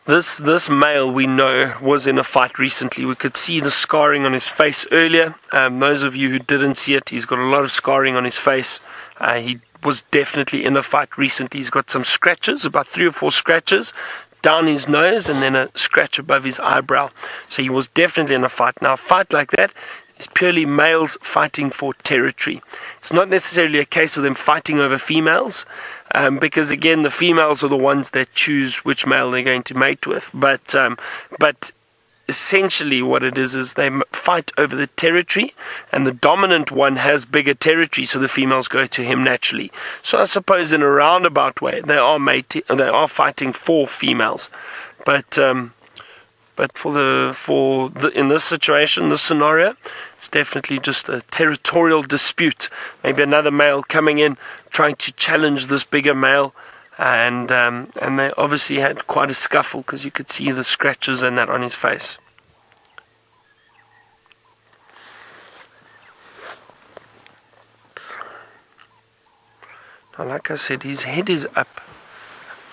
this male we know was in a fight recently. We could see the scarring on his face earlier. Those of you who didn't see it, he's got a lot of scarring on his face. He was definitely in a fight recently. He's got some scratches, about 3 or 4 scratches down his nose, and then a scratch above his eyebrow. So he was definitely in a fight. Now, a fight like that is purely males fighting for territory. It's not necessarily a case of them fighting over females, because again, the females are the ones that choose which male they're going to mate with. But essentially what it is they fight over the territory, and the dominant one has bigger territory, so the females go to him naturally. So I suppose in a roundabout way, they are fighting for females. But in this situation, this scenario, it's definitely just a territorial dispute. Maybe another male coming in, trying to challenge this bigger male, and they obviously had quite a scuffle, because you could see the scratches and that on his face. Now, like I said, his head is up.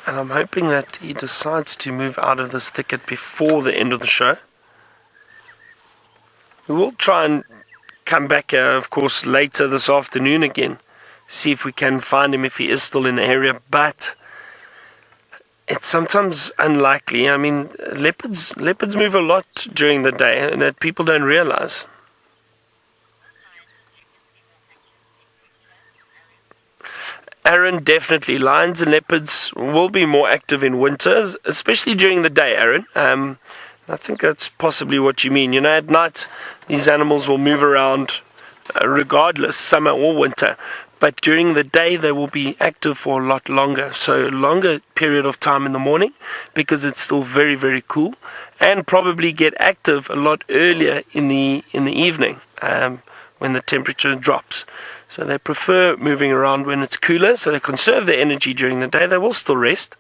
And I'm hoping that he decides to move out of this thicket before the end of the show. We will try and come back, of course, later this afternoon again. See if we can find him, if he is still in the area. But it's sometimes unlikely. I mean, leopards move a lot during the day, and that people don't realize. Aaron, definitely. Lions and leopards will be more active in winters, especially during the day, Aaron. I think that's possibly what you mean. You know, at night, these animals will move around regardless, summer or winter. But during the day, they will be active for a lot longer. So a longer period of time in the morning, because it's still very, very cool. And probably get active a lot earlier in the evening, when the temperature drops. So they prefer moving around when it's cooler, so they conserve their energy during the day. They will still rest,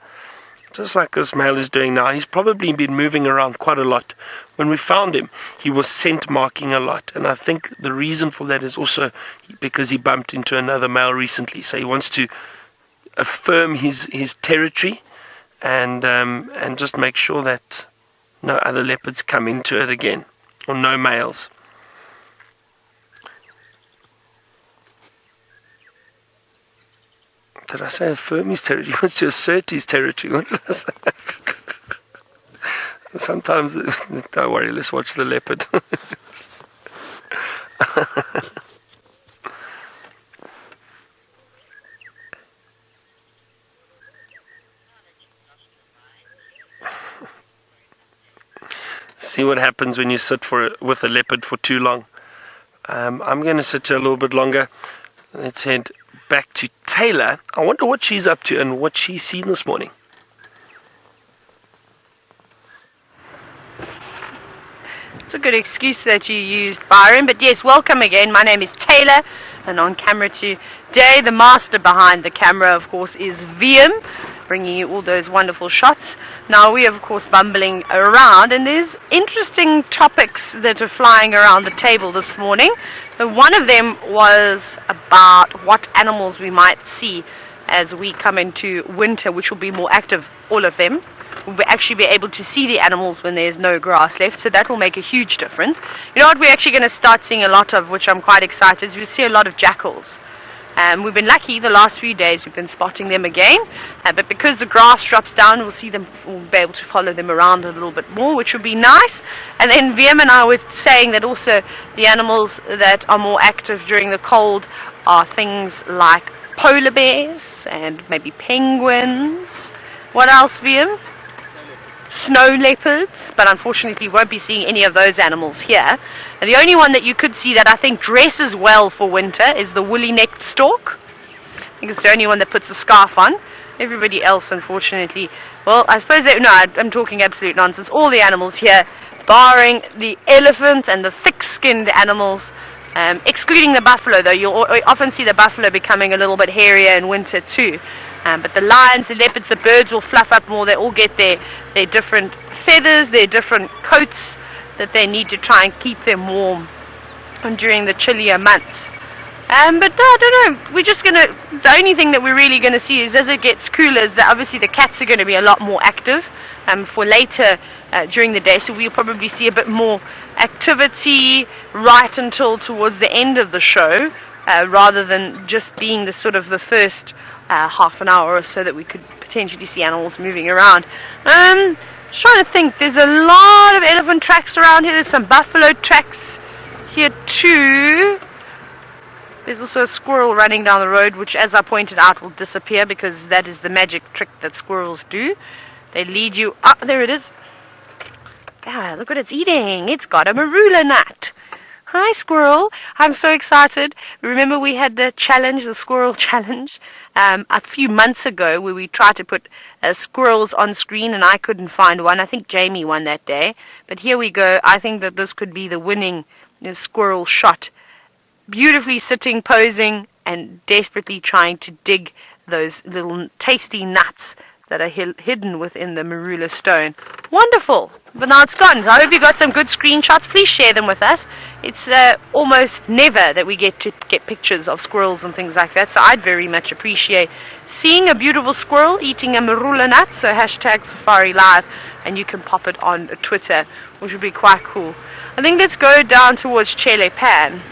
just like this male is doing now. He's probably been moving around quite a lot. When we found him, he was scent marking a lot, and I think the reason for that is also because he bumped into another male recently, so he wants to affirm his territory and just make sure that no other leopards come into it again, or no males. Did I say affirm his territory? He wants to assert his territory. What did I say? Sometimes, don't worry, let's watch the leopard. See what happens when you sit with a leopard for too long. I'm going to sit here a little bit longer. Let's head back to Taylor. I wonder what she's up to and what she's seen this morning. It's a good excuse that you used, Byron. But yes, welcome again. My name is Taylor, and on camera today, the master behind the camera, of course, is VM, bringing you all those wonderful shots. Now, we are, of course, bumbling around, and there's interesting topics that are flying around the table this morning. One of them was about what animals we might see as we come into winter, which will be more active, all of them. We'll actually be able to see the animals when there's no grass left, so that will make a huge difference. You know what we're actually going to start seeing a lot of, which I'm quite excited, is we see a lot of jackals. We've been lucky the last few days, we've been spotting them again, but because the grass drops down, we'll be able to follow them around a little bit more, which would be nice. And then VM and I were saying that also the animals that are more active during the cold are things like polar bears and maybe penguins. What else, VM? Snow leopards, but unfortunately we won't be seeing any of those animals here. And the only one that you could see that I think dresses well for winter is the woolly-necked stork. I think it's the only one that puts a scarf on. Everybody else, unfortunately, well, I suppose I'm talking absolute nonsense. All the animals here, barring the elephant and the thick-skinned animals, excluding the buffalo, though. You'll often see the buffalo becoming a little bit hairier in winter too. But the lions, the leopards, the birds will fluff up more. They all get their different feathers, their different coats that they need to try and keep them warm during the chillier months. But no, I don't know. The only thing that we're really going to see is as it gets cooler, is that obviously the cats are going to be a lot more active for later during the day. So we'll probably see a bit more activity right until towards the end of the show, rather than just being the sort of the first half an hour or so that we could potentially see animals moving around. Just trying to think, there's a lot of elephant tracks around here. There's some buffalo tracks here too. There's also a squirrel running down the road, which, as I pointed out, will disappear because that is the magic trick that squirrels do. They lead you up. There it is. Ah, look what it's eating. It's got a marula nut. Hi, squirrel. I'm so excited. Remember we had the challenge, the squirrel challenge, a few months ago, where we tried to put squirrels on screen and I couldn't find one. I think Jamie won that day. But here we go. I think that this could be the winning squirrel shot. Beautifully sitting, posing, and desperately trying to dig those little tasty nuts that are hidden within the marula stone. Wonderful! But now it's gone. I hope you got some good screenshots. Please share them with us. It's almost never that we get to get pictures of squirrels and things like that, so I'd very much appreciate seeing a beautiful squirrel eating a marula nut. So hashtag Safari Live, and you can pop it on Twitter, which would be quite cool. I think let's go down towards Chele Pan.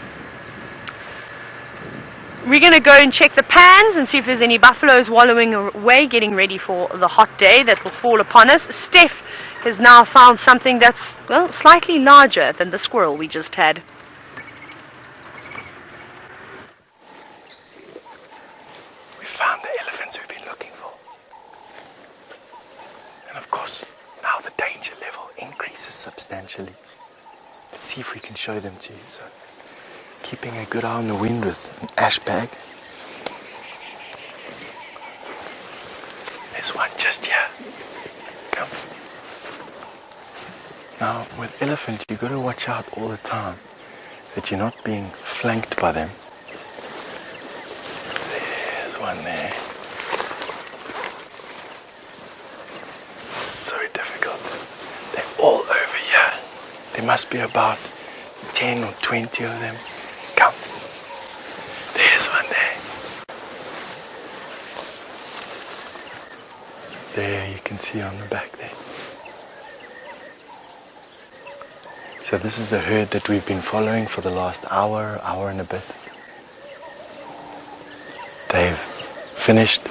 We're going to go and check the pans and see if there's any buffaloes wallowing away, getting ready for the hot day that will fall upon us. Stef has now found something that's, well, slightly larger than the squirrel we just had. We found the elephants we've been looking for. And of course, now the danger level increases substantially. Let's see if we can show them to you. So, keeping a good eye on the wind with an ash bag. There's one just here. Come. Now, with elephant, you've got to watch out all the time that you're not being flanked by them. There's one there. so difficult. They're all over here. There must be about 10 or 20 of them. Come. There's one there. There, you can see on the back there. So this is the herd that we've been following for the last hour and a bit. They've finished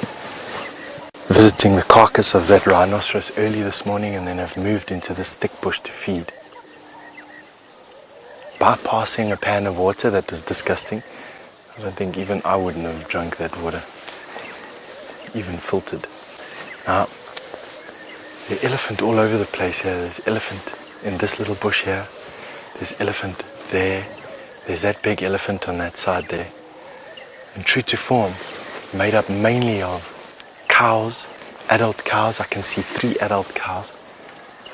visiting the carcass of that rhinoceros early this morning and then have moved into this thick bush to feed. Bypassing a pan of water that was disgusting. I don't think even I wouldn't have drunk that water, even filtered. Now, there's elephant all over the place here. There's elephant in this little bush here. There's elephant there. There's that big elephant on that side there. And true to form, made up mainly of cows, adult cows. I can see 3 adult cows.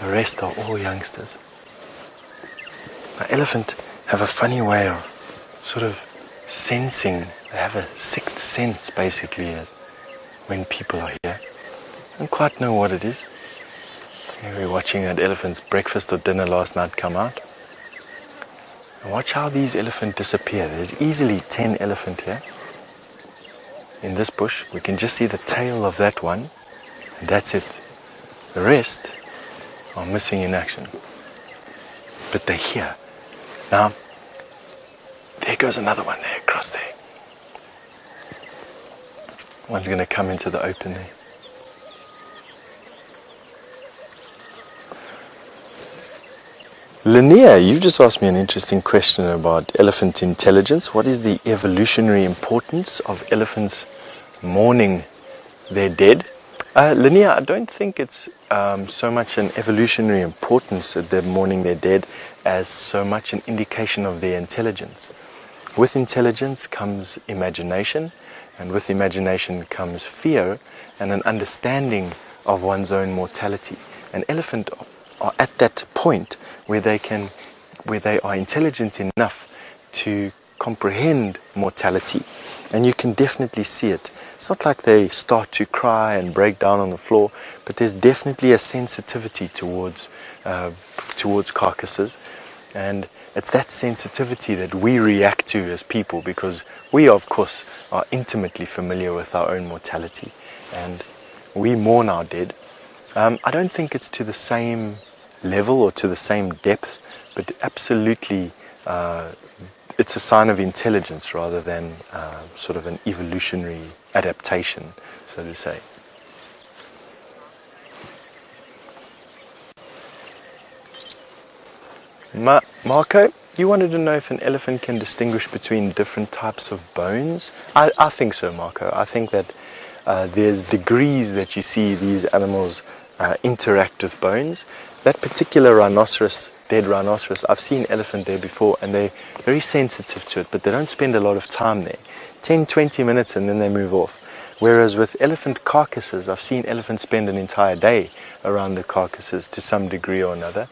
The rest are all youngsters. Now, elephant have a funny way of sort of sensing. They have a sixth sense basically when people are here. I don't quite know what it is. Here we're watching that elephant's breakfast or dinner last night come out. And watch how these elephants disappear. There's easily 10 elephant here. In this bush, we can just see the tail of that one, and that's it. The rest are missing in action. But they're here. Now, there goes another one there, across there. One's going to come into the open there. Linnea, you've just asked me an interesting question about elephant intelligence. What is the evolutionary importance of elephants mourning their dead? Linnea, I don't think it's so much an evolutionary importance that they're mourning their dead as so much an indication of their intelligence. With intelligence comes imagination, and with imagination comes fear and an understanding of one's own mortality. An elephant are at that point where they are intelligent enough to comprehend mortality, and you can definitely see it. It's not like they start to cry and break down on the floor, but there's definitely a sensitivity towards carcasses, and it's that sensitivity that we react to as people, because we of course are intimately familiar with our own mortality and we mourn our dead. I don't think it's to the same level or to the same depth, but absolutely it's a sign of intelligence rather than sort of an evolutionary adaptation, so to say. Marco, you wanted to know if an elephant can distinguish between different types of bones? I think so, Marco. I think that there's degrees that you see these animals interact with bones. That particular rhinoceros, dead rhinoceros, I've seen elephant there before, and they're very sensitive to it, but they don't spend a lot of time there. 10-20 minutes and then they move off. Whereas with elephant carcasses, I've seen elephants spend an entire day around the carcasses to some degree or another,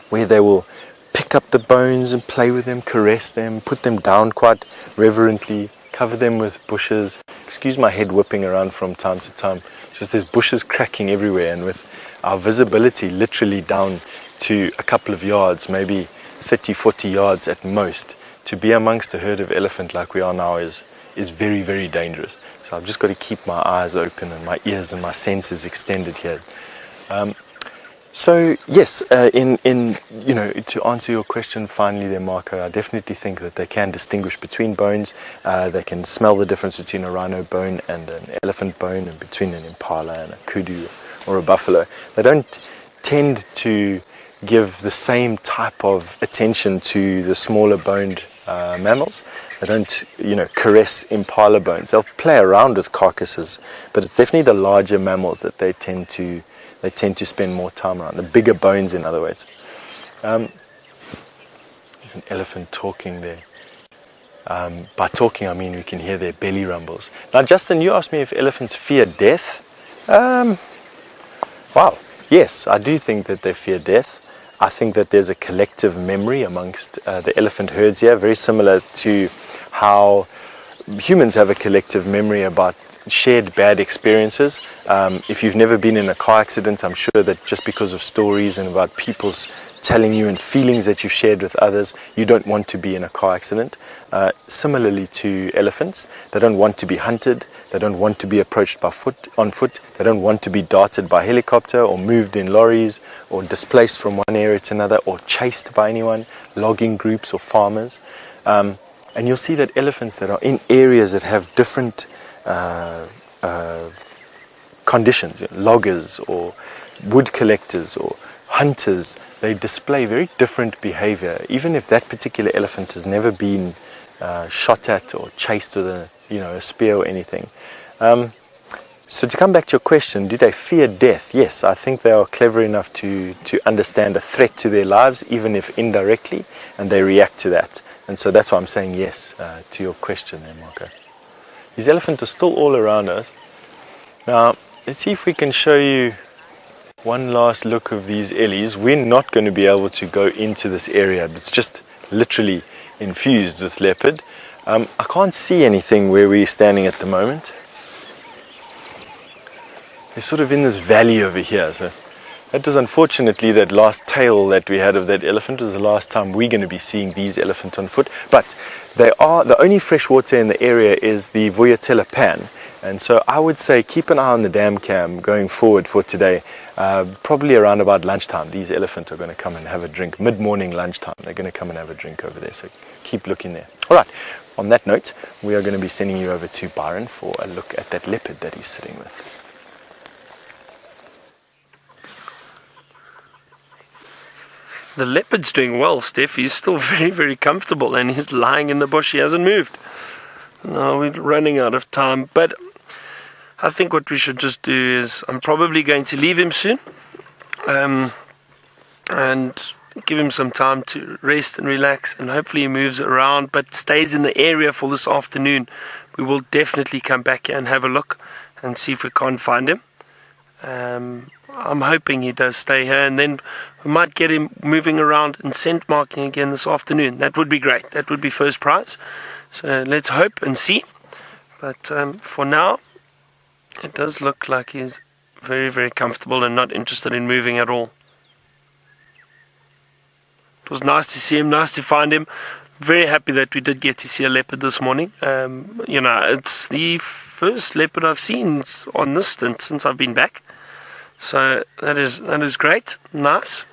where they will pick up the bones and play with them, caress them, put them down quite reverently, cover them with bushes. Excuse my head whipping around from time to time. Just there's bushes cracking everywhere, and with our visibility literally down to a couple of yards, maybe 30-40 yards at most, to be amongst a herd of elephant like we are now is very, very dangerous. So I've just got to keep my eyes open and my ears and my senses extended here. So yes, to answer your question finally there, Marco, I definitely think that they can distinguish between bones. They can smell the difference between a rhino bone and an elephant bone, and between an impala and a kudu or a buffalo. They don't tend to give the same type of attention to the smaller boned mammals. They don't, caress impala bones. They'll play around with carcasses, but it's definitely the larger mammals that they tend to spend more time around. The bigger bones, in other words. There's an elephant talking there. By talking, I mean we can hear their belly rumbles. Now, Justin, you asked me if elephants fear death. Wow. Yes, I do think that they fear death. I think that there's a collective memory amongst the elephant herds here, very similar to how humans have a collective memory about shared bad experiences. If you've never been in a car accident, I'm sure that just because of stories and about people's telling you and feelings that you've shared with others, you don't want to be in a car accident. Similarly to elephants, they don't want to be hunted, they don't want to be approached on foot, they don't want to be darted by helicopter or moved in lorries or displaced from one area to another or chased by anyone, logging groups or farmers. And you'll see that elephants that are in areas that have different conditions, loggers or wood collectors or hunters, they display very different behavior, even if that particular elephant has never been shot at or chased with a spear or anything. So to come back to your question, do they fear death? Yes, I think they are clever enough to understand a threat to their lives, even if indirectly, and they react to that. And so that's why I'm saying yes to your question there, Marco. These elephants are still all around us. Now, let's see if we can show you one last look of these Ellies. We're not going to be able to go into this area. It's just literally infused with leopard. I can't see anything where we're standing at the moment. They're sort of in this valley over here. So that was unfortunately that last tail that we had of that elephant was the last time we're going to be seeing these elephants on foot. But they are, the only fresh water in the area is the Vuyatela Pan. And so I would say keep an eye on the dam cam going forward for today. Probably around about lunchtime, these elephants are going to come and have a drink. Mid-morning lunchtime, they're going to come and have a drink over there. So keep looking there. All right, on that note, we are going to be sending you over to Byron for a look at that leopard that he's sitting with. The leopard's doing well, Stef. He's still very, very comfortable and he's lying in the bush. He hasn't moved. Now we're running out of time, but I think what we should just do is I'm probably going to leave him soon and give him some time to rest and relax, and hopefully he moves around but stays in the area for this afternoon. We will definitely come back here and have a look and see if we can't find him. I'm hoping he does stay here, and then we might get him moving around and scent marking again this afternoon. That would be great. That would be first prize. So let's hope and see. But for now, it does look like he's very, very comfortable and not interested in moving at all. It was nice to see him, nice to find him. Very happy that we did get to see a leopard this morning. It's the first leopard I've seen on this stint since I've been back. So that is great, nice.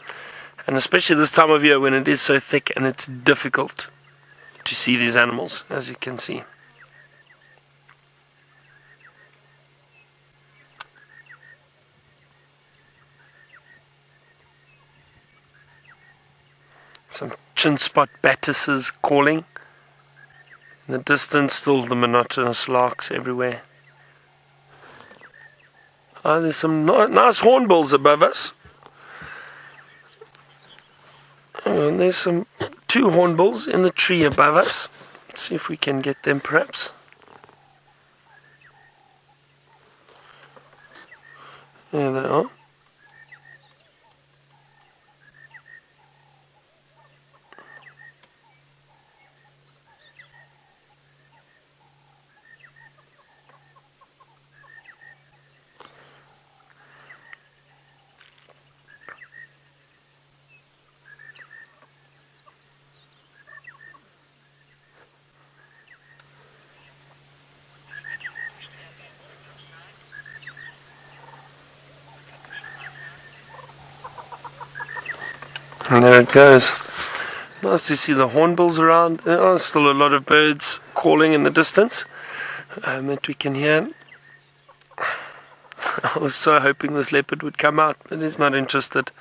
And especially this time of year when it is so thick and it's difficult to see these animals, as you can see. Some chin spot batises calling. In the distance, still the monotonous larks everywhere. Oh, there's some nice hornbills above us. And there's some 2 hornbills in the tree above us. Let's see if we can get them perhaps. There they are. And there it goes. Nice to see the hornbills around. There are still a lot of birds calling in the distance that we can hear. I was so hoping this leopard would come out, but he's not interested.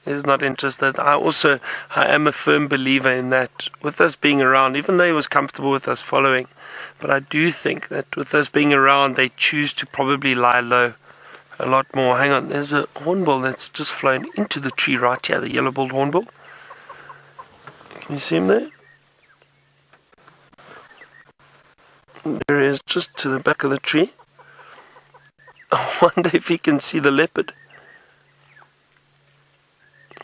He's not interested. I am a firm believer in that with us being around, even though he was comfortable with us following, but I do think that with us being around, they choose to probably lie low a lot more. Hang on, there's a hornbill that's just flown into the tree right here, the yellow-billed hornbill. Can you see him there? There he is, just to the back of the tree. I wonder if he can see the leopard.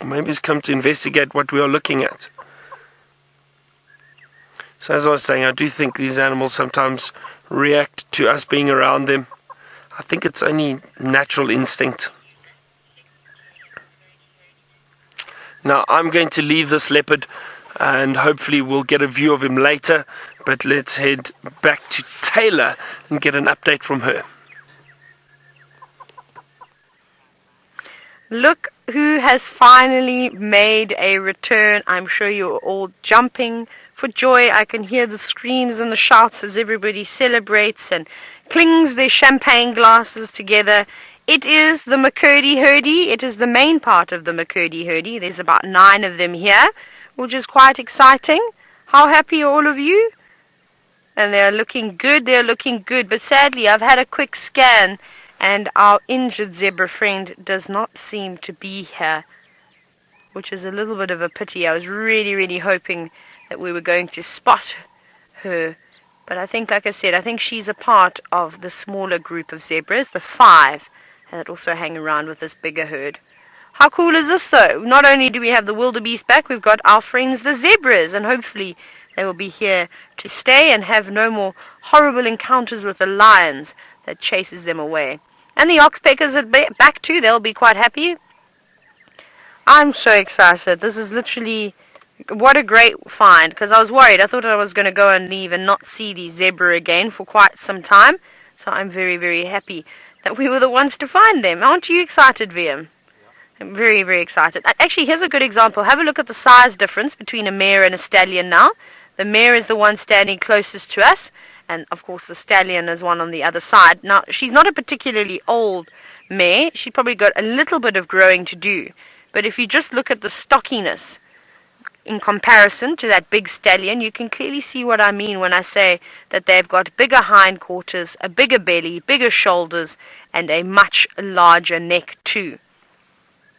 Maybe he's come to investigate what we are looking at. So as I was saying, I do think these animals sometimes react to us being around them. I think it's only natural instinct. Now I'm going to leave this leopard and hopefully we'll get a view of him later, but let's head back to Taylor and get an update from her. Look who has finally made a return. I'm sure you're all jumping for joy. I can hear the screams and the shouts as everybody celebrates and clings their champagne glasses together. It is the McCurdy herdie. It is the main part of the McCurdy herdie. There's about 9 of them here, which is quite exciting. How happy are all of you? And they're looking good. They're looking good. But sadly, I've had a quick scan, and our injured zebra friend does not seem to be here, which is a little bit of a pity. I was really, really hoping that we were going to spot her. But I think, like I said, I think she's a part of the smaller group of zebras, the 5, that also hang around with this bigger herd. How cool is this, though? Not only do we have the wildebeest back, we've got our friends the zebras, and hopefully they will be here to stay and have no more horrible encounters with the lions that chases them away. And the oxpeckers are back too. They'll be quite happy. I'm so excited. This is literally... what a great find, because I was worried. I thought I was going to go and leave and not see the zebra again for quite some time. So I'm very, very happy that we were the ones to find them. Aren't you excited, VM? I'm very, very excited. Actually, here's a good example. Have a look at the size difference between a mare and a stallion now. The mare is the one standing closest to us, and of course the stallion is one on the other side. Now, she's not a particularly old mare. She's probably got a little bit of growing to do. But if you just look at the stockiness in comparison to that big stallion, you can clearly see what I mean when I say that they've got bigger hindquarters, a bigger belly, bigger shoulders, and a much larger neck too.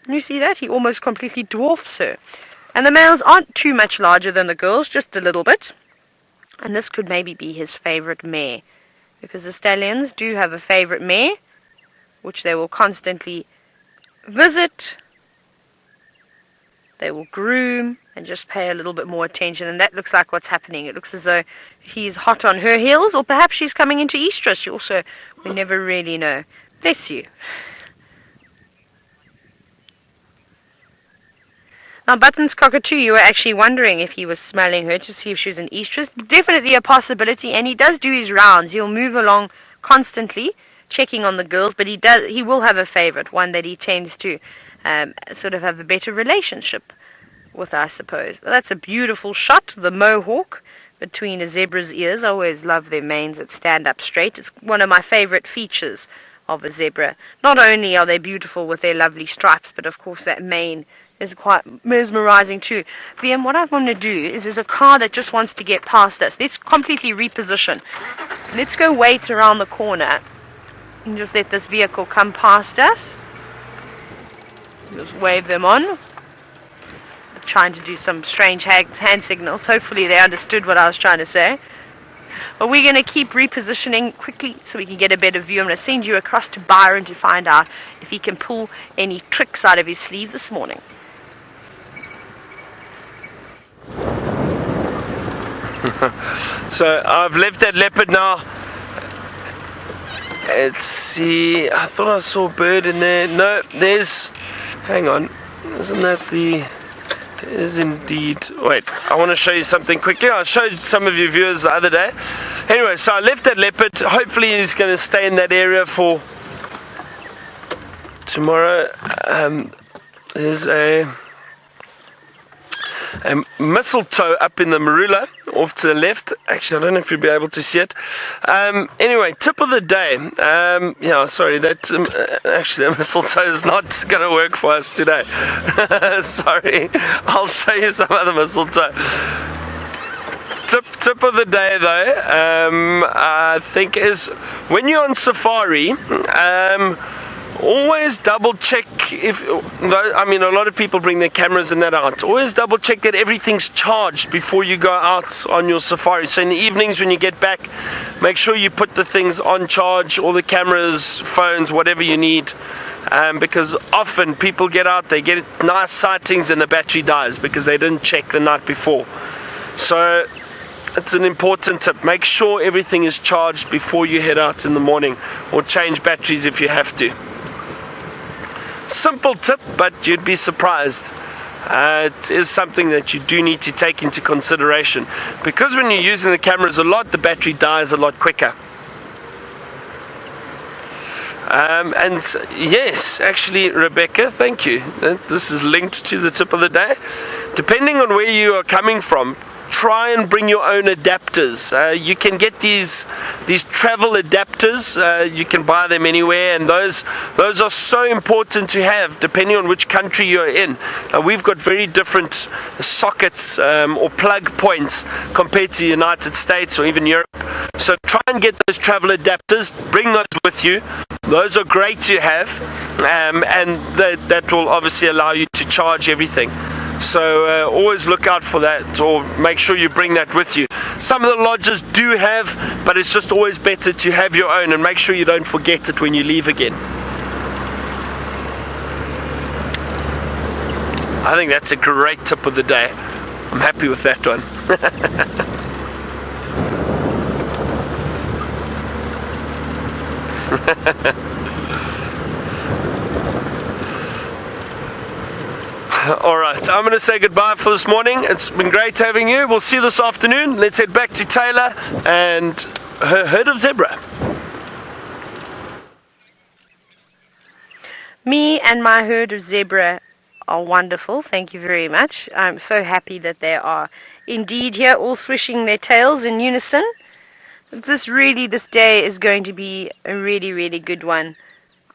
You see that? He almost completely dwarfs her. And the males aren't too much larger than the girls, just a little bit. And this could maybe be his favorite mare, because the stallions do have a favorite mare, which they will constantly visit. They will groom and just pay a little bit more attention, and that looks like what's happening. It looks as though he's hot on her heels, or perhaps she's coming into estrus. We never really know. Bless you. Now, Button's cockatoo, you were actually wondering if he was smelling her to see if she was in estrus. Definitely a possibility, and he does do his rounds. He'll move along constantly, checking on the girls, but he will have a favorite, one that he tends to sort of have a better relationship with, I suppose. But that's a beautiful shot, the mohawk between a zebra's ears. I always love their manes that stand up straight. It's one of my favorite features of a zebra. Not only are they beautiful with their lovely stripes, but of course that mane is quite mesmerizing too. VM, what I want to do is there's a car that just wants to get past us. Let's completely reposition. Let's go wait around the corner and just let this vehicle come past us. Just wave them on. Trying to do some strange hand signals. Hopefully they understood what I was trying to say. But we're going to keep repositioning quickly so we can get a better view. I'm going to send you across to Byron to find out if he can pull any tricks out of his sleeve this morning. So I've left that leopard now. Let's see. I thought I saw a bird in there. No, there's... hang on. Isn't that the... it is indeed... wait, I want to show you something quickly. I showed some of you viewers the other day. Anyway, so I left that leopard. Hopefully he's going to stay in that area for tomorrow. There's a mistletoe up in the marula off to the left. Actually, I don't know if you'll be able to see it. Anyway, tip of the day. Yeah, sorry, that actually the mistletoe is not going to work for us today. Sorry, I'll show you some other mistletoe. Tip of the day though, I think is when you're on safari, always double check if, I mean, a lot of people bring their cameras and that out. Always double check that everything's charged before you go out on your safari. So in the evenings when you get back, make sure you put the things on charge, all the cameras, phones, whatever you need. Because often people get out, they get nice sightings and the battery dies because they didn't check the night before. So It's an important tip. Make sure everything is charged before you head out in the morning, or change batteries if you have to. Simple tip, but you'd be surprised. It is something that you do need to take into consideration, because when you're using the cameras a lot, the battery dies a lot quicker. And yes, actually, Rebecca, thank you. This is linked to the tip of the day. Depending on where you are coming from, try and bring your own adapters. You can get these travel adapters. You can buy them anywhere, and those are so important to have depending on which country you're in. We've got very different sockets or plug points compared to the United States or even Europe. So try and get those travel adapters. Bring those with you. Those are great to have, and that will obviously allow you to charge everything. So always look out for that, or make sure you bring that with you. Some of the lodges do have, but it's just always better to have your own, and make sure you don't forget it when you leave again. I think that's a great tip of the day. I'm happy with that one. Alright, I'm going to say goodbye for this morning. It's been great having you. We'll see you this afternoon. Let's head back to Taylor and her herd of zebra. Me and my herd of zebra are wonderful. Thank you very much. I'm so happy that they are indeed here, all swishing their tails in unison. This day is going to be a really, really good one.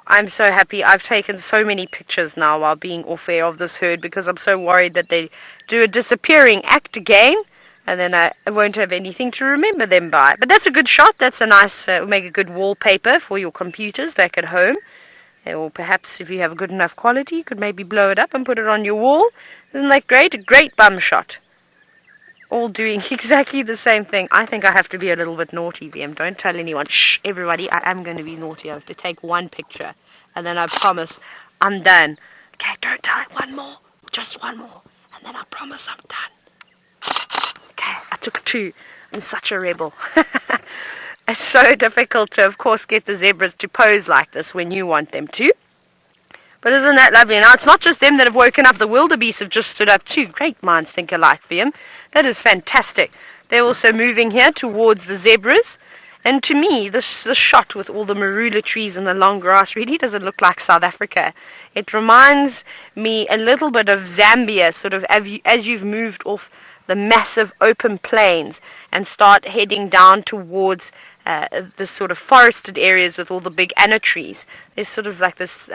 I'm so happy. I've taken so many pictures now while being off air of this herd, because I'm so worried that they do a disappearing act again, and then I won't have anything to remember them by. But that's a good shot. That's a nice, make a good wallpaper for your computers back at home. Or perhaps if you have a good enough quality, you could maybe blow it up and put it on your wall. Isn't that great? A great bum shot. All doing exactly the same thing. I think I have to be a little bit naughty, VM. Don't tell anyone. Shh, everybody, I am going to be naughty. I have to take one picture, and then I promise I'm done. Okay, don't tell it. One more. Just one more. And then I promise I'm done. Okay, I took two. I'm such a rebel. It's so difficult to, of course, get the zebras to pose like this when you want them to. But isn't that lovely? Now, it's not just them that have woken up. The wildebeest have just stood up too. Great minds think alike, VM. That is fantastic. They're also moving here towards the zebras. And to me, this shot with all the marula trees and the long grass really doesn't look like South Africa. It reminds me a little bit of Zambia, sort of as you've moved off the massive open plains and start heading down towards the sort of forested areas with all the big anna trees. There's sort of like this...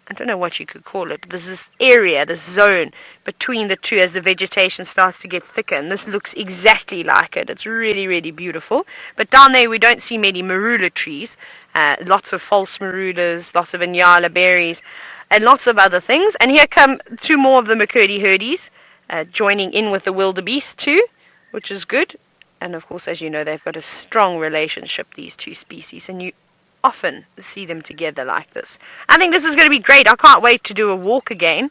I don't know what you could call it. There's this area, this zone between the two as the vegetation starts to get thicker, and this looks exactly like it. It's really, really beautiful. But down there we don't see many marula trees. Lots of false marulas, lots of inyala berries, and lots of other things. And here come two more of the McCurdy herdies joining in with the wildebeest too, which is good. And of course, as you know, they've got a strong relationship, these two species, and you often see them together like this. I think this is going to be great. I can't wait to do a walk again,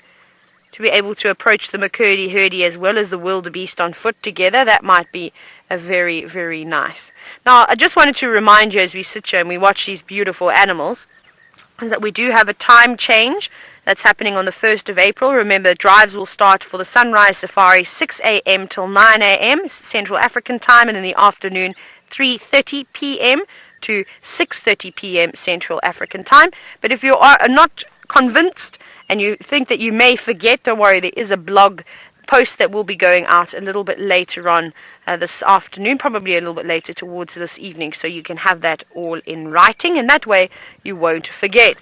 to be able to approach the McCurdy herdie as well as the wildebeest on foot together. That might be a very, very nice. Now, I just wanted to remind you as we sit here and we watch these beautiful animals, is that we do have a time change that's happening on the 1st of April. Remember, the drives will start for the sunrise safari 6 a.m. till 9 a.m. Central African time, and in the afternoon 3:30 p.m. to 6:30 p.m. Central African time. But if you are not convinced and you think that you may forget, don't worry, there is a blog post that will be going out a little bit later on this afternoon, probably a little bit later towards this evening, so you can have that all in writing, and that way you won't forget.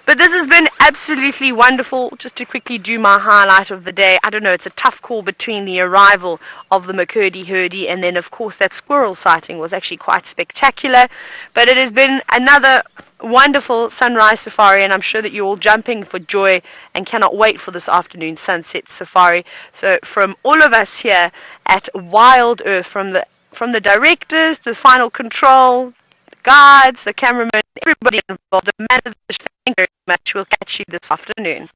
But this has been absolutely wonderful. Just to quickly do my highlight of the day, I don't know, it's a tough call between the arrival of the McCurdy herdie and then, of course, that squirrel sighting was actually quite spectacular. But it has been another wonderful sunrise safari, and I'm sure that you're all jumping for joy and cannot wait for this afternoon sunset safari. So from all of us here at Wild Earth, from the directors to the final control, the guides, the cameramen, everybody involved, the managers, thank you very much. We'll catch you this afternoon.